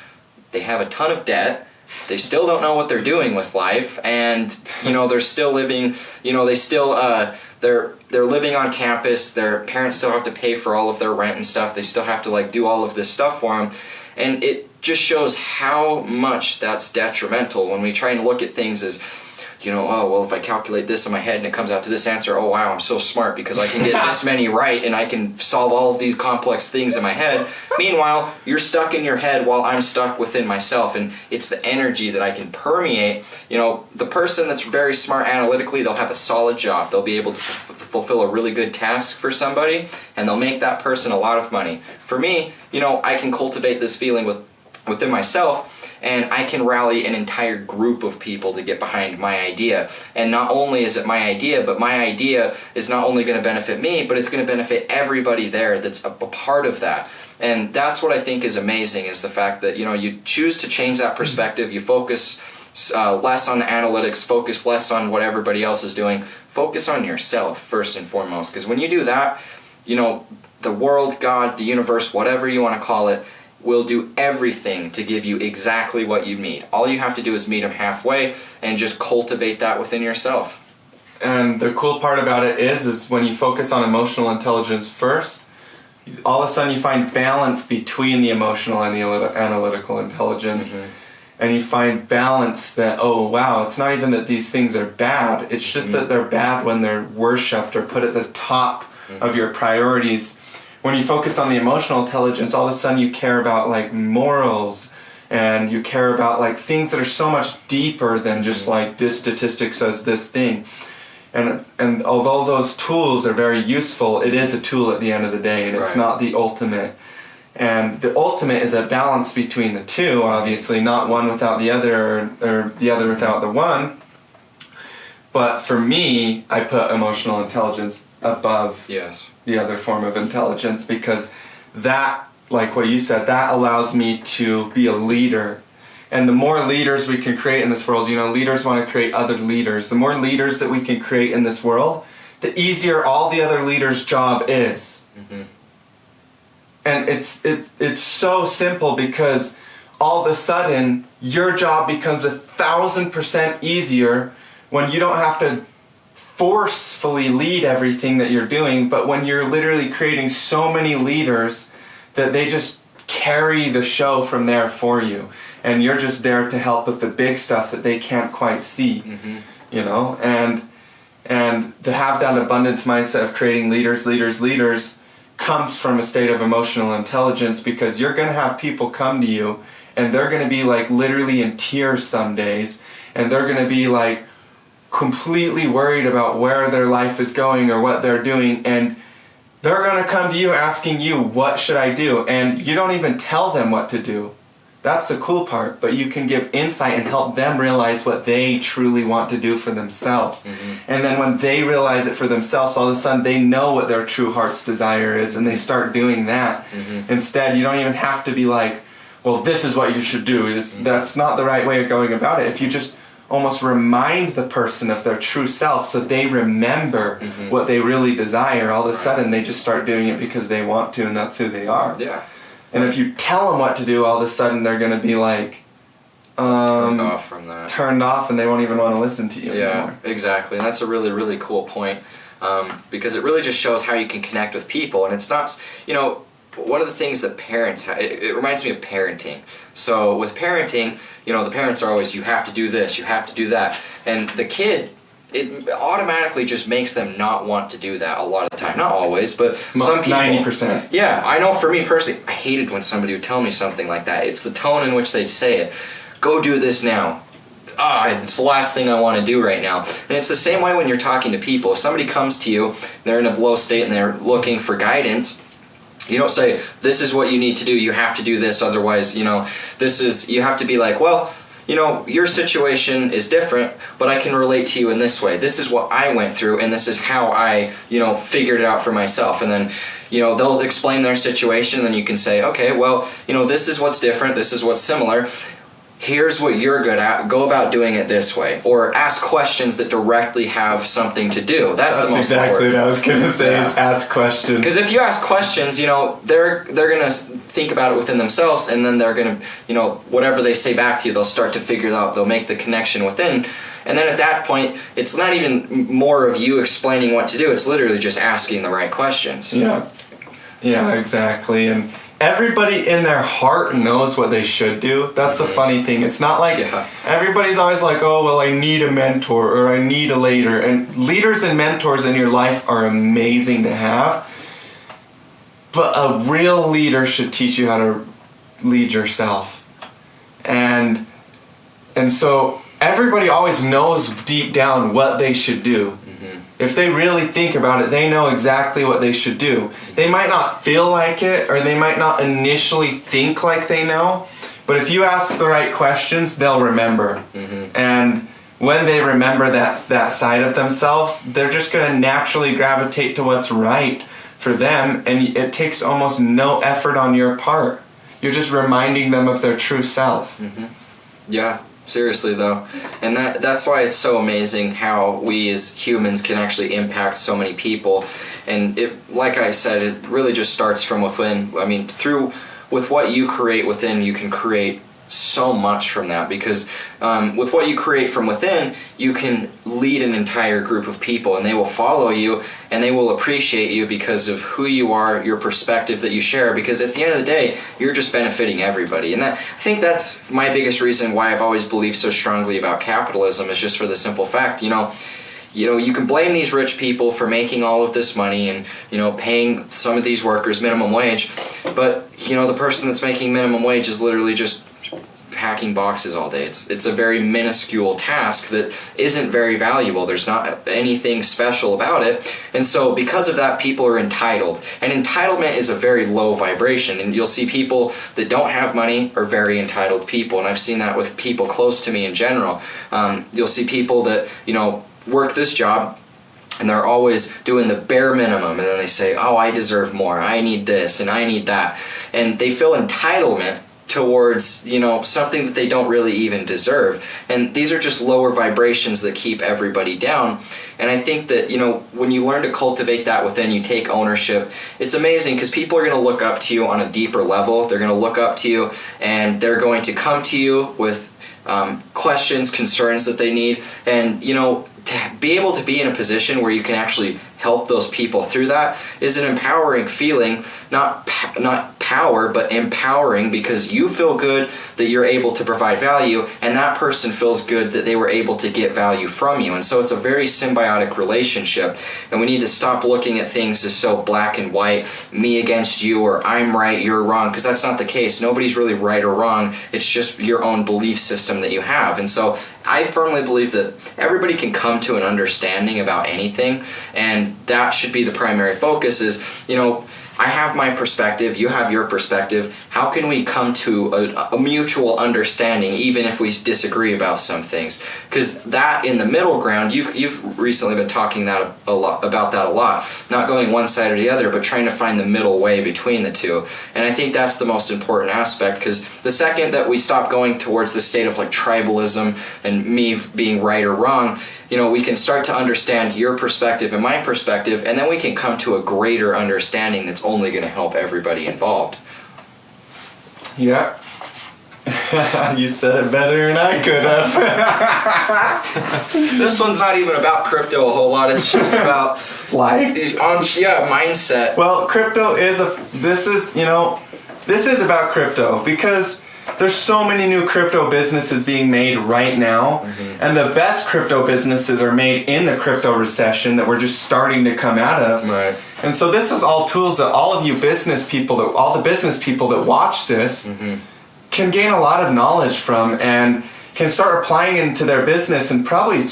they have a ton of debt, they still don't know what they're doing with life, and, they're still living, they're living on campus, their parents still have to pay for all of their rent and stuff, they still have to, do all of this stuff for them, and just shows how much that's detrimental when we try and look at things as, oh, well, if I calculate this in my head and it comes out to this answer, oh, wow, I'm so smart because I can get this many right and I can solve all of these complex things in my head. Meanwhile, you're stuck in your head while I'm stuck within myself, and it's the energy that I can permeate. The person that's very smart analytically, they'll have a solid job. They'll be able to fulfill a really good task for somebody, and they'll make that person a lot of money. For me, I can cultivate this feeling within myself, and I can rally an entire group of people to get behind my idea. And not only is it my idea, but my idea is not only going to benefit me, but it's going to benefit everybody there that's a part of that. And that's what I think is amazing, is the fact that, you choose to change that perspective. You focus less on the analytics, focus less on what everybody else is doing. Focus on yourself first and foremost. Because when you do that, the world, God, the universe, whatever you want to call it, will do everything to give you exactly what you need. All you have to do is meet them halfway and just cultivate that within yourself. And the cool part about it is when you focus on emotional intelligence first, all of a sudden you find balance between the emotional and the analytical intelligence. Mm-hmm. And you find balance that, oh wow, it's not even that these things are bad, it's just that they're bad when they're worshipped or put at the top of your priorities. When you focus on the emotional intelligence, all of a sudden you care about like morals, and you care about like things that are so much deeper than just like this statistic says this thing. And although those tools are very useful, it is a tool at the end of the day, and it's not the ultimate. And the ultimate is a balance between the two, obviously, not one without the other or the other without the one. But for me, I put emotional intelligence above the other form of intelligence, because that, like what you said, that allows me to be a leader. And the more leaders we can create in this world, leaders want to create other leaders. The more leaders that we can create in this world, the easier all the other leaders' job is. Mm-hmm. And it's so simple, because all of a sudden your job becomes 1,000% easier when you don't have to forcefully lead everything that you're doing, but when you're literally creating so many leaders that they just carry the show from there for you, and you're just there to help with the big stuff that they can't quite see. Mm-hmm. And to have that abundance mindset of creating leaders comes from a state of emotional intelligence, because you're going to have people come to you and they're going to be like literally in tears some days, and they're going to be like completely worried about where their life is going or what they're doing, and they're going to come to you asking you, what should I do? And you don't even tell them what to do. That's the cool part, but you can give insight and help them realize what they truly want to do for themselves. Mm-hmm. And then when they realize it for themselves, all of a sudden they know what their true heart's desire is, and they start doing that. Mm-hmm. Instead, you don't even have to be like, well, this is what you should do. That's not the right way of going about it. If you just almost remind the person of their true self, so they remember what they really desire, all of a sudden they just start doing it because they want to, and that's who they are. Yeah. And if you tell them what to do, all of a sudden they're going to be like turned off from that. Turned off, and they won't even want to listen to you anymore. Yeah, exactly. And that's a really, really cool point, because it really just shows how you can connect with people. And it's not, one of the things that parents it reminds me of parenting. So with parenting, the parents are always, you have to do this, you have to do that. And the kid, it automatically just makes them not want to do that a lot of the time. Not always, but some people. 90%. Yeah, I know for me personally, I hated when somebody would tell me something like that. It's the tone in which they'd say it. Go do this now. It's the last thing I want to do right now. And it's the same way when you're talking to people. If somebody comes to you, they're in a low state and they're looking for guidance, you don't say, this is what you need to do, you have to do this, otherwise, you have to be like, well, your situation is different, but I can relate to you in this way. This is what I went through, and this is how I, figured it out for myself. And then, they'll explain their situation, and then you can say, okay, well, this is what's different, this is what's similar. Here's what you're good at, go about doing it this way. Or ask questions that directly have something to do. That's the most exactly important. What I was going to say, is ask questions. Because if you ask questions, they're going to think about it within themselves, and then they're going to, whatever they say back to you, they'll start to figure it out, they'll make the connection within. And then at that point, it's not even more of you explaining what to do, it's literally just asking the right questions. Yeah, exactly. And everybody in their heart knows what they should do. That's the funny thing. It's not like everybody's always like, oh, well, I need a mentor or I need a leader. And leaders and mentors in your life are amazing to have. But a real leader should teach you how to lead yourself. And so everybody always knows deep down what they should do. If they really think about it, they know exactly what they should do. They might not feel like it, or they might not initially think like they know, but if you ask the right questions, they'll remember. And when they remember that side of themselves, they're just going to naturally gravitate to what's right for them, and it takes almost no effort on your part. You're just reminding them of their true self. Yeah. Seriously though, and that's why it's so amazing how we as humans can actually impact so many people. And it, like I said, it really just starts from within. I mean, with what you create within, you can create so much from that, because with what you create from within, you can lead an entire group of people, and they will follow you and they will appreciate you because of who you are, your perspective that you share, because at the end of the day, you're just benefiting everybody. And I think that's my biggest reason why I've always believed so strongly about capitalism, is just for the simple fact, you know, you can blame these rich people for making all of this money and, paying some of these workers minimum wage, but, the person that's making minimum wage is literally just packing boxes all day. It's a very minuscule task that isn't very valuable. There's not anything special about it. And so because of that, people are entitled. And entitlement is a very low vibration. And you'll see people that don't have money are very entitled people. And I've seen that with people close to me in general. You'll see people that, work this job, and they're always doing the bare minimum, and then they say, oh, I deserve more, I need this and I need that, and they feel entitlement towards something that they don't really even deserve. And these are just lower vibrations that keep everybody down. And I think that when you learn to cultivate that within, you take ownership, it's amazing, because people are going to look up to you on a deeper level. They're going to look up to you, and they're going to come to you with questions, concerns that they need. And to be able to be in a position where you can actually help those people through that is an empowering feeling, not power, but empowering, because you feel good that you're able to provide value, and that person feels good that they were able to get value from you. And so it's a very symbiotic relationship, and we need to stop looking at things as so black and white, me against you, or I'm right, you're wrong, because that's not the case. Nobody's really right or wrong. It's just your own belief system that you have. And so I firmly believe that everybody can come to an understanding about anything, and that should be the primary focus. Is, I have my perspective, you have your perspective. How can we come to a mutual understanding, even if we disagree about some things? Because that in the middle ground, you've recently been talking about that a lot. Not going one side or the other, but trying to find the middle way between the two. And I think that's the most important aspect, because the second that we stop going towards the state of like tribalism and me being right or wrong, we can start to understand your perspective and my perspective, and then we can come to a greater understanding that's only going to help everybody involved. Yeah. You said it better than I could have. This one's not even about crypto a whole lot. It's just about life. Mindset. Well, crypto is this is about crypto, because there's so many new crypto businesses being made right now, and the best crypto businesses are made in the crypto recession that we're just starting to come out of. Right. And so this is all tools that all of you business people, all the business people that watch this, can gain a lot of knowledge from, and can start applying into their business, and probably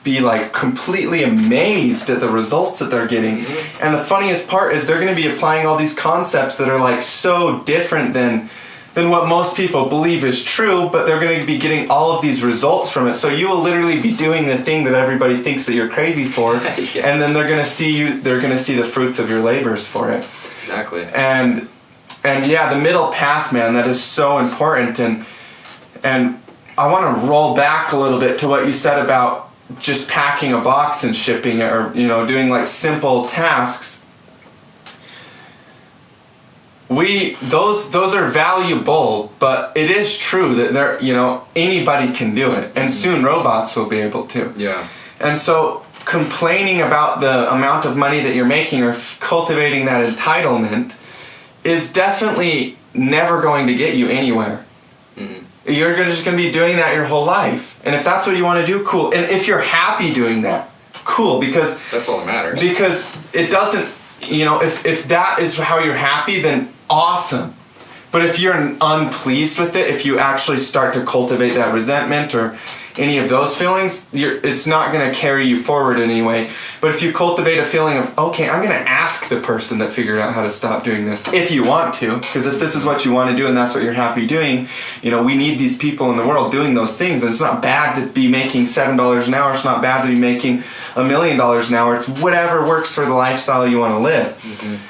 be like completely amazed at the results that they're getting. And the funniest part is they're going to be applying all these concepts that are like so different than what most people believe is true, but they're going to be getting all of these results from it. So you will literally be doing the thing that everybody thinks that you're crazy for, and then they're going to see the fruits of your labors for it. Exactly. And yeah, the middle path, man, that is so important. And I want to roll back a little bit to what you said about just packing a box and shipping it, or doing like simple tasks. Those are valuable, but it is true that anybody can do it, and soon robots will be able to. Yeah. And so complaining about the amount of money that you're making, or cultivating that entitlement, is definitely never going to get you anywhere. You're just going to be doing that your whole life. And if that's what you want to do, cool. And if you're happy doing that, cool, because that's all that matters. Because it doesn't, if that is how you're happy, then awesome. But if you're unpleased with it, if you actually start to cultivate that resentment or any of those feelings, it's not going to carry you forward anyway. But if you cultivate a feeling of, okay, I'm going to ask the person that figured out how to stop doing this, if you want to, because if this is what you want to do and that's what you're happy doing, we need these people in the world doing those things. And it's not bad to be making $7 an hour. It's not bad to be making $1 million an hour. It's whatever works for the lifestyle you want to live. Mm-hmm.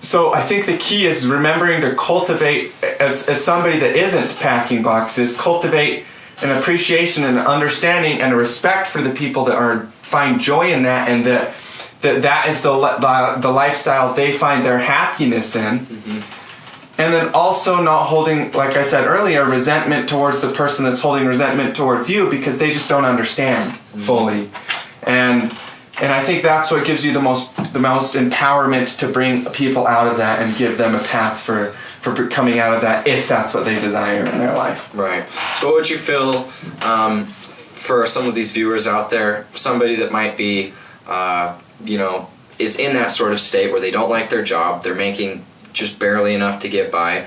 So I think the key is remembering to cultivate, as somebody that isn't packing boxes, cultivate an appreciation and an understanding and a respect for the people that find joy in that, and that is the lifestyle they find their happiness in. Mm-hmm. And then also not holding, like I said earlier, resentment towards the person that's holding resentment towards you, because they just don't understand fully. And I think that's what gives you the most empowerment to bring people out of that and give them a path for coming out of that, if that's what they desire in their life. Right. So what would you feel for some of these viewers out there, somebody that might be, is in that sort of state where they don't like their job, they're making just barely enough to get by,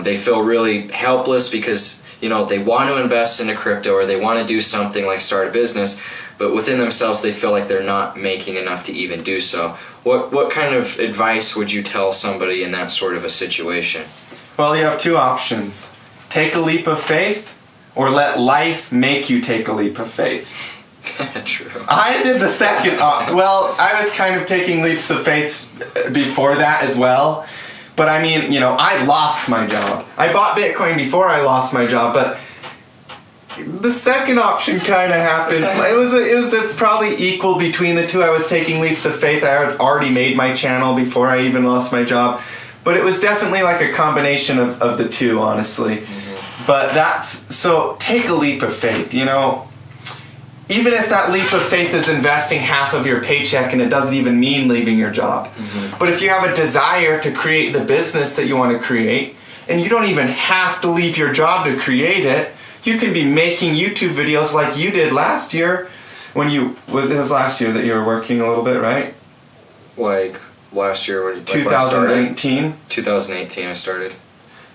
they feel really helpless because, they want to invest into crypto or they want to do something like start a business, but within themselves they feel like they're not making enough to even do so. What kind of advice would you tell somebody in that sort of a situation? Well, you have two options. Take a leap of faith, or let life make you take a leap of faith. True. I did the second well, I was kind of taking leaps of faith before that as well. But I mean, I lost my job. I bought Bitcoin before I lost my job, but the second option kind of happened. It was probably equal between the two. I was taking leaps of faith. I had already made my channel before I even lost my job. But it was definitely like a combination of the two, honestly. Mm-hmm. But so take a leap of faith, Even if that leap of faith is investing half of your paycheck and it doesn't even mean leaving your job. Mm-hmm. But if you have a desire to create the business that you want to create, and you don't even have to leave your job to create it, you can be making YouTube videos like you did last year it was last year that you were working a little bit, right? Like last year, 2019? 2018 I started.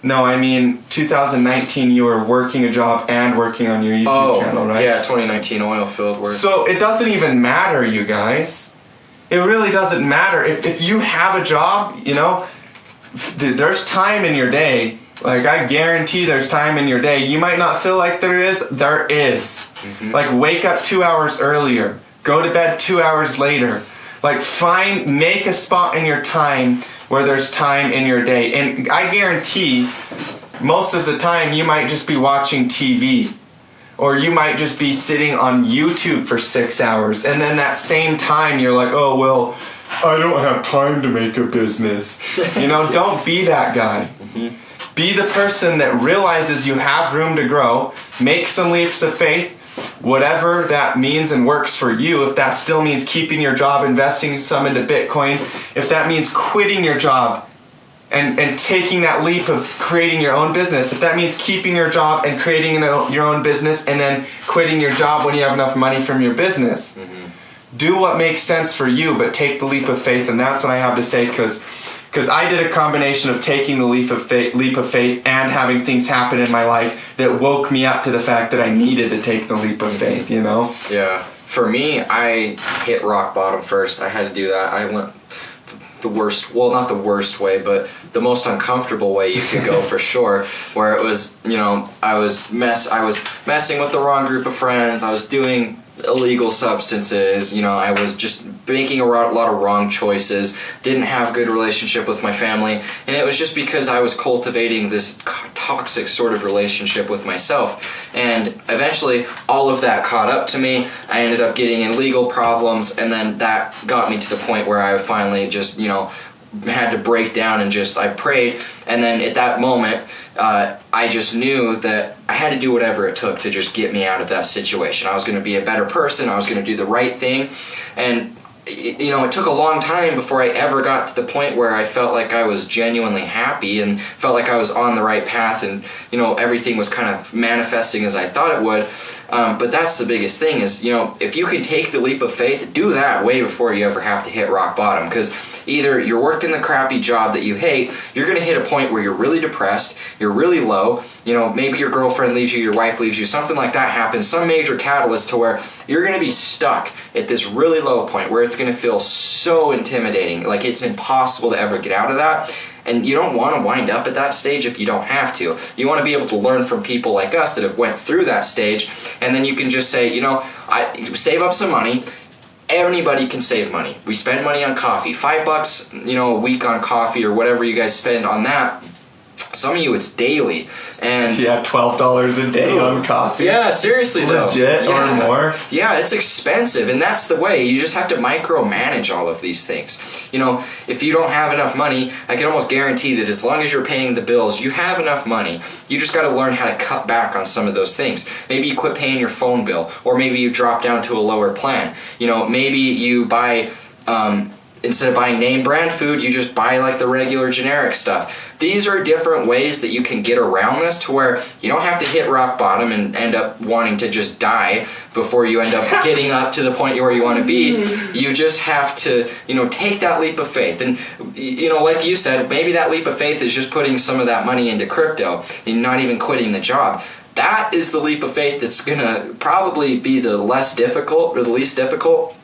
No, I mean 2019 you were working a job and working on your YouTube channel, right? Yeah, 2019 oil field work. So it doesn't even matter, you guys. It really doesn't matter. If you have a job, there's time in your day. Like, I guarantee there's time in your day. You might not feel like there is. There is. Mm-hmm. Like, wake up 2 hours earlier. Go to bed 2 hours later. Like, make a spot in your time where there's time in your day. And I guarantee most of the time you might just be watching TV. Or you might just be sitting on YouTube for 6 hours. And then that same time you're like, oh, well, I don't have time to make a business. Don't be that guy. Mm-hmm. Be the person that realizes you have room to grow. Make some leaps of faith, whatever that means and works for you. If that still means keeping your job, investing some into Bitcoin, if that means quitting your job and taking that leap of creating your own business, if that means keeping your job and creating your own business and then quitting your job when you have enough money from your business. Mm-hmm. Do what makes sense for you, but take the leap of faith. And that's what I have to say, because I did a combination of taking the leap of faith and having things happen in my life that woke me up to the fact that I needed to take the leap of faith, Yeah. For me, I hit rock bottom first. I had to do that. I went the worst, well, not the worst way, but the most uncomfortable way you could go for sure, where it was, I was messing with the wrong group of friends. I was doing illegal substances, I was just making a lot of wrong choices, didn't have a good relationship with my family, and it was just because I was cultivating this toxic sort of relationship with myself. And eventually all of that caught up to me. I ended up getting in legal problems, and then that got me to the point where I finally just had to break down and I prayed, and then at that moment I just knew that I had to do whatever it took to just get me out of that situation. I was going to be a better person. I was going to do the right thing, and it took a long time before I ever got to the point where I felt like I was genuinely happy and felt like I was on the right path, and everything was kind of manifesting as I thought it would. But that's the biggest thing is, if you can take the leap of faith, do that way before you ever have to hit rock bottom, because either you're working the crappy job that you hate, you're going to hit a point where you're really depressed, you're really low, maybe your girlfriend leaves you, your wife leaves you, something like that happens, some major catalyst to where you're going to be stuck at this really low point where it's going to feel so intimidating, like it's impossible to ever get out of that. And you don't want to wind up at that stage if you don't have to. You want to be able to learn from people like us that have went through that stage, and then you can just say, I save up some money. Anybody can save money. We spend money on coffee. $5, a week on coffee or whatever you guys spend on that. Some of you, it's daily. And yeah, $12 a day on coffee. Yeah, seriously though. Legit or more. Yeah, it's expensive, and that's the way. You just have to micromanage all of these things. If you don't have enough money, I can almost guarantee that as long as you're paying the bills, you have enough money. You just got to learn how to cut back on some of those things. Maybe you quit paying your phone bill, or maybe you drop down to a lower plan. Maybe you buy instead of buying name brand food, you just buy like the regular generic stuff. These are different ways that you can get around this to where you don't have to hit rock bottom and end up wanting to just die before you end up getting up to the point where you want to be. You just have to, take that leap of faith. And, like you said, maybe that leap of faith is just putting some of that money into crypto and not even quitting the job. That is the leap of faith that's going to probably be the least difficult.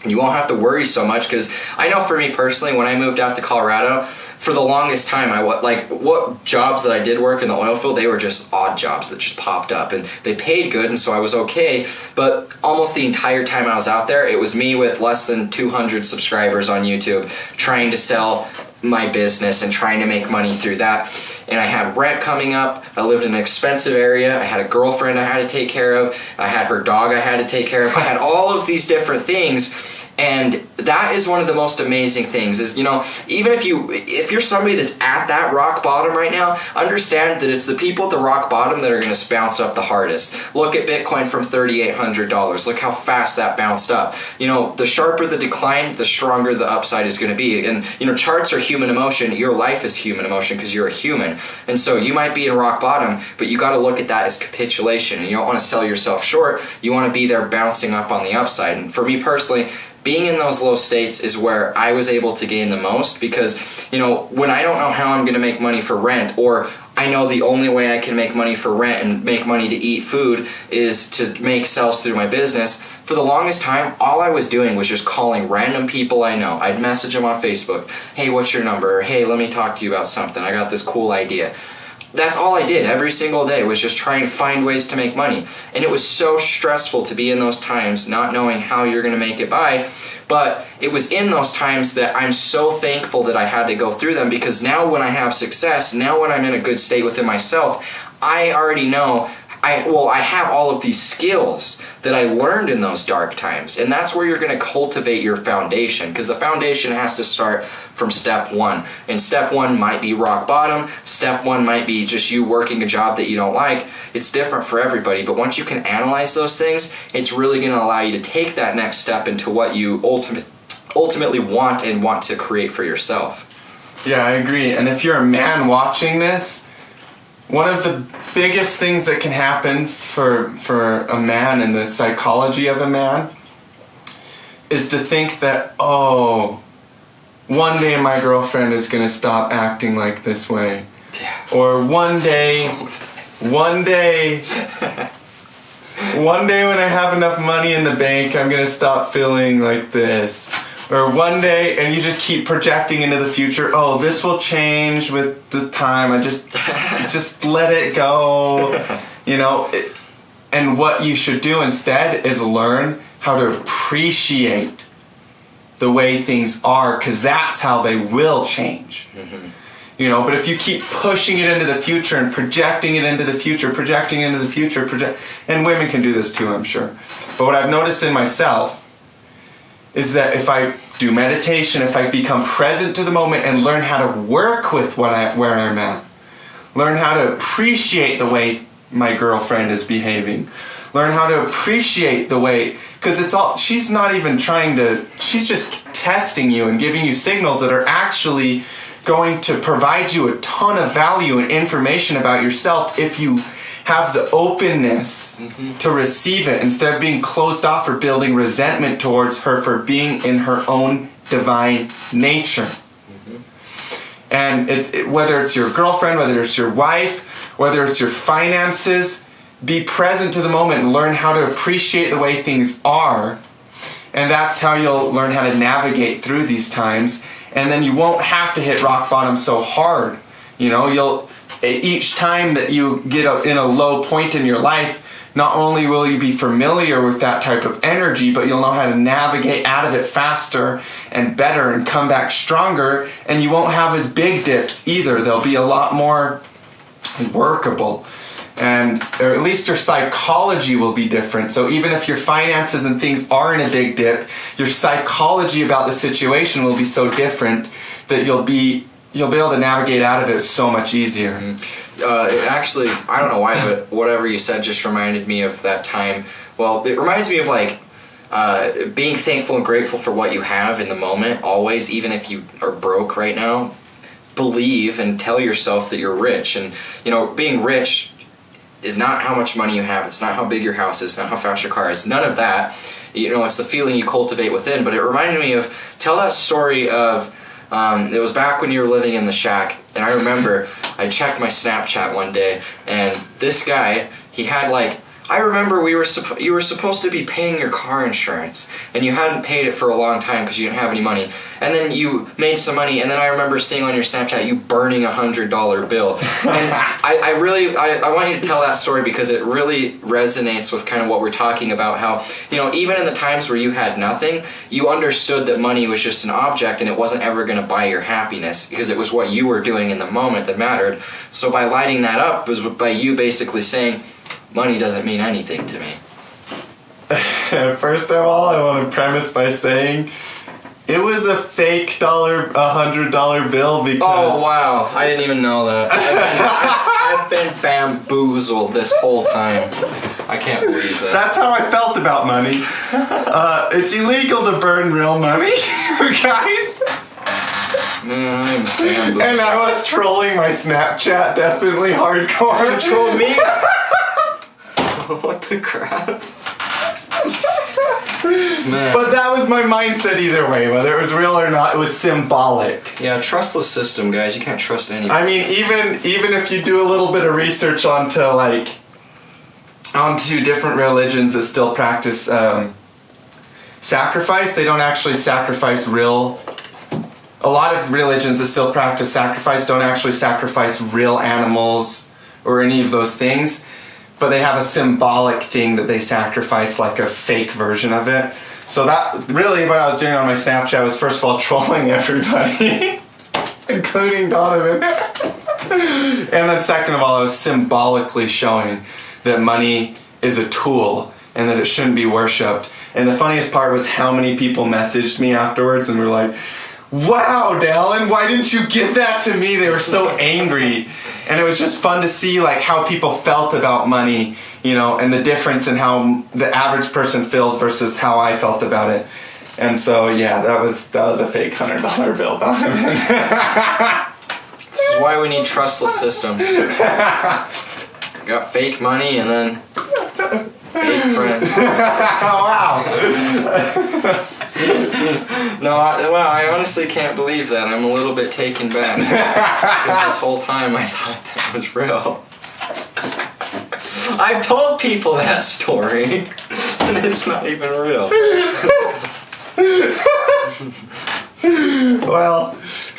You won't have to worry so much, because I know for me personally, when I moved out to Colorado, for the longest time, what jobs that I did work in the oil field, they were just odd jobs that just popped up, and they paid good, and so I was okay. But almost the entire time I was out there, it was me with less than 200 subscribers on YouTube trying to sell my business and trying to make money through that. And I had rent coming up. I lived in an expensive area. I had a girlfriend I had to take care of. I had her dog I had to take care of. I had all of these different things. And that is one of the most amazing things is, even if you're somebody that's at that rock bottom right now, understand that it's the people at the rock bottom that are going to bounce up the hardest. Look at Bitcoin from $3,800. Look how fast that bounced up. The sharper the decline, the stronger the upside is going to be. And, charts are human emotion. Your life is human emotion because you're a human. And so you might be in rock bottom, but you got to look at that as capitulation. And you don't want to sell yourself short. You want to be there bouncing up on the upside. And for me personally, being in those low states is where I was able to gain the most, because, when I don't know how I'm going to make money for rent, or I know the only way I can make money for rent and make money to eat food is to make sales through my business, for the longest time, all I was doing was just calling random people I know. I'd message them on Facebook. Hey, what's your number? Or, hey, let me talk to you about something. I got this cool idea. That's all I did every single day, was just trying to find ways to make money. And it was so stressful to be in those times, not knowing how you're going to make it by. But it was in those times that I'm so thankful that I had to go through them, because now when I have success, now when I'm in a good state within myself, I already know I have all of these skills that I learned in those dark times. And that's where you're going to cultivate your foundation, because the foundation has to start from step one. And step one might be rock bottom. Step one might be just you working a job that you don't like. It's different for everybody. But once you can analyze those things, it's really going to allow you to take that next step into what you ultimately want and want to create for yourself. Yeah, I agree. And if you're a man watching this, one of the biggest things that can happen for a man and the psychology of a man is to think that, one day my girlfriend is going to stop acting like this way. Yeah. Or one day when I have enough money in the bank, I'm going to stop feeling like this. Or one day, and you just keep projecting into the future, this will change with the time, I just let it go, and what you should do instead is learn how to appreciate the way things are, because that's how they will change. Mm-hmm. But if you keep pushing it into the future and projecting it into the future, and women can do this too, I'm sure. But what I've noticed in myself is that if I do meditation, if I become present to the moment and learn how to work with where I'm at, learn how to appreciate the way my girlfriend is behaving, Learn how to appreciate the way, because she's not even trying to, she's just testing you and giving you signals that are actually going to provide you a ton of value and information about yourself if you have the openness to receive it, instead of being closed off or building resentment towards her for being in her own divine nature. And whether it's your girlfriend, whether it's your wife, whether it's your finances, be present to the moment and learn how to appreciate the way things are. And that's how you'll learn how to navigate through these times. And then you won't have to hit rock bottom so hard. Each time that you get in a low point in your life, not only will you be familiar with that type of energy, but you'll know how to navigate out of it faster and better and come back stronger, and you won't have as big dips either. They'll be a lot more workable, or at least your psychology will be different. So even if your finances and things are in a big dip, your psychology about the situation will be so different that you'll be able to navigate out of it so much easier. Actually, I don't know why, but whatever you said just reminded me of that time. Well, it reminds me of being thankful and grateful for what you have in the moment, always, even if you are broke right now. Believe and tell yourself that you're rich. And, being rich is not how much money you have. It's not how big your house is, not how fast your car is. None of that. It's the feeling you cultivate within. But it reminded me of, tell that story of, it was back when you were living in the shack, and I remember I checked my Snapchat one day, and this guy, he had I remember you were supposed to be paying your car insurance, and you hadn't paid it for a long time because you didn't have any money, and then you made some money, and then I remember seeing on your Snapchat you burning $100 bill, and I want you to tell that story because it really resonates with kind of what we're talking about, how, even in the times where you had nothing, you understood that money was just an object and it wasn't ever going to buy your happiness because it was what you were doing in the moment that mattered. So by lighting that up was by you basically saying, money doesn't mean anything to me. First of all, I want to premise by saying it was a fake $100 bill because... Oh, wow. I didn't even know that. I've been bamboozled this whole time. I can't believe that. That's how I felt about money. It's illegal to burn real money, guys. Man, I'm bamboozled. And I was trolling my Snapchat, definitely hardcore. You trolled me? What the crap? Man. But that was my mindset either way, whether it was real or not, it was symbolic. Yeah, trustless system, guys. You can't trust anybody. I mean, even if you do a little bit of research onto different religions that still practice sacrifice, they don't actually sacrifice real... A lot of religions that still practice sacrifice don't actually sacrifice real animals or any of those things. But they have a symbolic thing that they sacrifice, like a fake version of it. So that really what I was doing on my Snapchat was first of all trolling everybody, including Donovan. And then second of all, I was symbolically showing that money is a tool and that it shouldn't be worshipped. And the funniest part was how many people messaged me afterwards and were like, "Wow, Dallin, why didn't you give that to me?" They were so angry. And it was just fun to see how people felt about money, and the difference in how the average person feels versus how I felt about it. And so, yeah, that was a fake $100 bill, Donovan. This is why we need trustless systems. We got fake money and then fake friends. Wow. No, I honestly can't believe that. I'm a little bit taken back. Because this whole time I thought that was real. I've told people that story, and it's not even real. Well,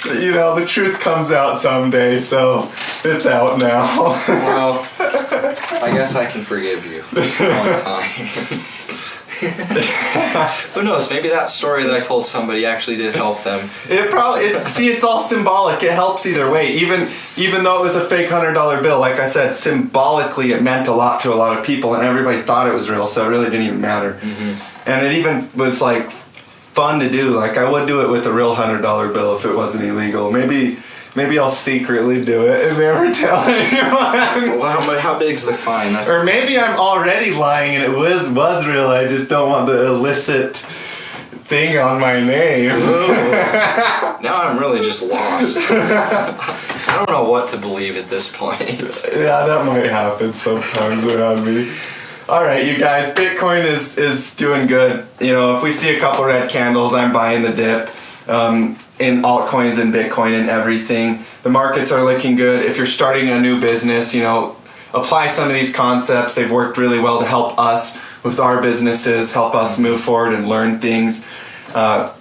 the truth comes out someday, so it's out now. Well, I guess I can forgive you this one time. Who knows? Maybe that story that I told somebody actually did help them. It's all symbolic. It helps either way. Even though it was a fake $100 bill, like I said, symbolically it meant a lot to a lot of people, and everybody thought it was real, so it really didn't even matter. Mm-hmm. And it even was fun to do. I would do it with a real $100 bill if it wasn't illegal. Maybe Maybe I'll secretly do it and never tell anyone. Well, how big's the fine? That's Or maybe I'm already lying and it was real. I just don't want the illicit thing on my name. Now I'm really just lost. I don't know what to believe at this point. Yeah, that might happen sometimes around me. All right, you guys, Bitcoin is doing good. You know, if we see a couple red candles, I'm buying the dip in altcoins and Bitcoin and everything. The markets are looking good. If you're starting a new business, you know, apply some of these concepts. They've worked really well to help us with our businesses, help us move forward and learn things. And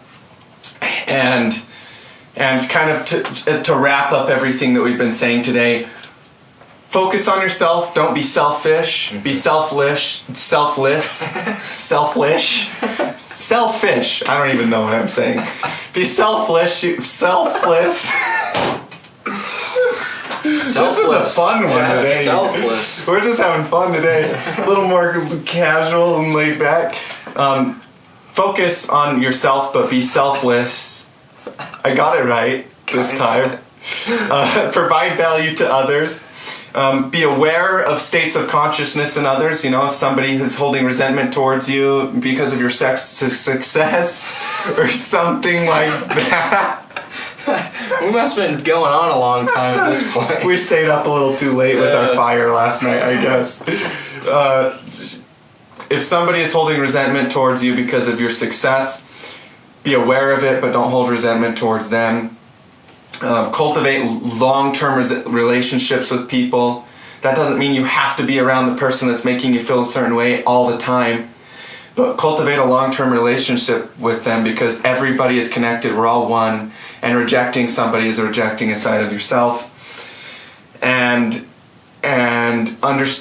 kind of to wrap up everything that we've been saying today, focus on yourself. Don't be selfish. Be selfish. Selfish. I don't even know what I'm saying. Be selfless. Selfless. This is a fun one today. Selfless. We're just having fun today. A little more casual and laid back. Focus on yourself, but be selfless. I got it right this time. Provide value to others. Be aware of states of consciousness in others. You know, if somebody is holding resentment towards you because of your success or something like that. We must have been going on a long time at this point. We stayed up a little too late with our fire last night, I guess. If somebody is holding resentment towards you because of your success, be aware of it, but don't hold resentment towards them. Cultivate long-term relationships with people. That doesn't mean you have to be around the person that's making you feel a certain way all the time. But cultivate a long-term relationship with them, because everybody is connected. We're all one. And rejecting somebody is rejecting a side of yourself. And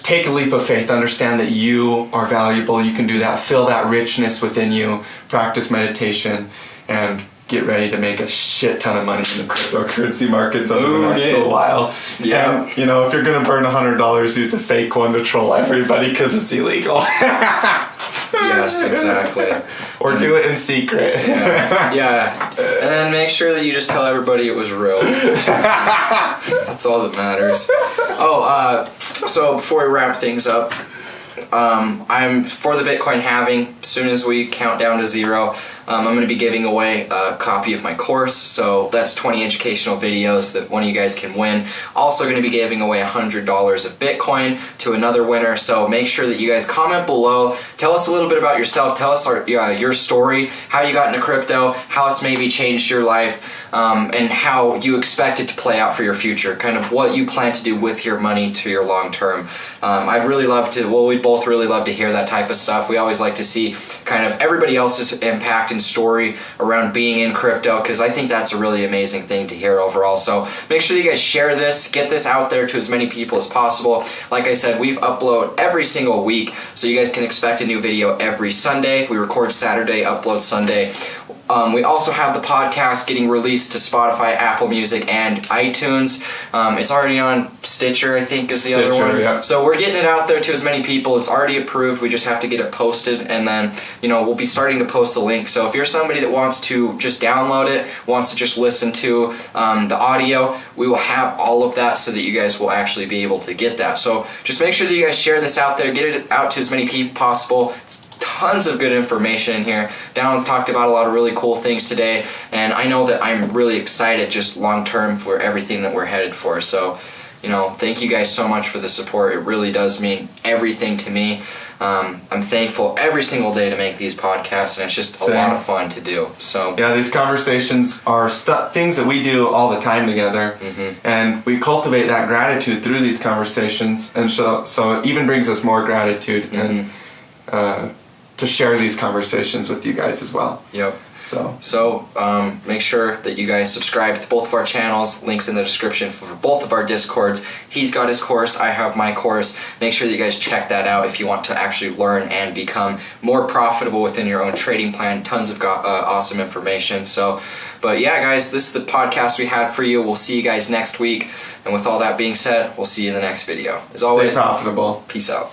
take a leap of faith. Understand that you are valuable. You can do that. Feel that richness within you. Practice meditation. And get ready to make a shit ton of money in the cryptocurrency markets over the next little while. Yeah. And, you know, if you're going to burn $100, use a fake one to troll everybody because it's illegal. Yes, exactly. Or do it in secret. Yeah. And then make sure that you just tell everybody it was real. That's all that matters. So before we wrap things up, I'm for the Bitcoin halving. As soon as we count down to 0, I'm going to be giving away a copy of my course. So that's 20 educational videos that one of you guys can win. Also going to be giving away $100 of Bitcoin to another winner. So make sure that you guys comment below. Tell us a little bit about yourself. Tell us your story, how you got into crypto, how it's maybe changed your life, and how you expect it to play out for your future. Kind of what you plan to do with your money to your long term. I'd really love to, we both really love to hear that type of stuff. We always like to see kind of everybody else's impact and story around being in crypto, because I think that's a really amazing thing to hear overall. So make sure you guys share this, get this out there to as many people as possible. Like I said, we've upload every single week, so you guys can expect a new video every Sunday. We record Saturday, upload Sunday. We also have the podcast getting released to Spotify, Apple Music, and iTunes. It's already on Stitcher, I think, is the other one. Yeah. So we're getting it out there to as many people. It's already approved. We just have to get it posted, and then, you know, we'll be starting to post the link. So if you're somebody that wants to just download it, wants to just listen to the audio, we will have all of that so that you guys will actually be able to get that. So just make sure that you guys share this out there, get it out to as many people possible. Tons of good information in here. Dallon's talked about a lot of really cool things today, and I know that I'm really excited just long term for everything that we're headed for. So, you know, thank you guys so much for the support. It really does mean everything to me. I'm thankful every single day to make these podcasts, and it's just a lot of fun to do. So yeah, these conversations are things that we do all the time together, and we cultivate that gratitude through these conversations, and so it even brings us more gratitude and to share these conversations with you guys as well. Yep. So make sure that you guys subscribe to both of our channels. Links in the description for both of our Discords. He's got his course, I have my course. Make sure that you guys check that out if you want to actually learn and become more profitable within your own trading plan. Tons of awesome information. But yeah, guys, this is the podcast we had for you. We'll see you guys next week. And with all that being said, we'll see you in the next video. As always, stay profitable. Peace out.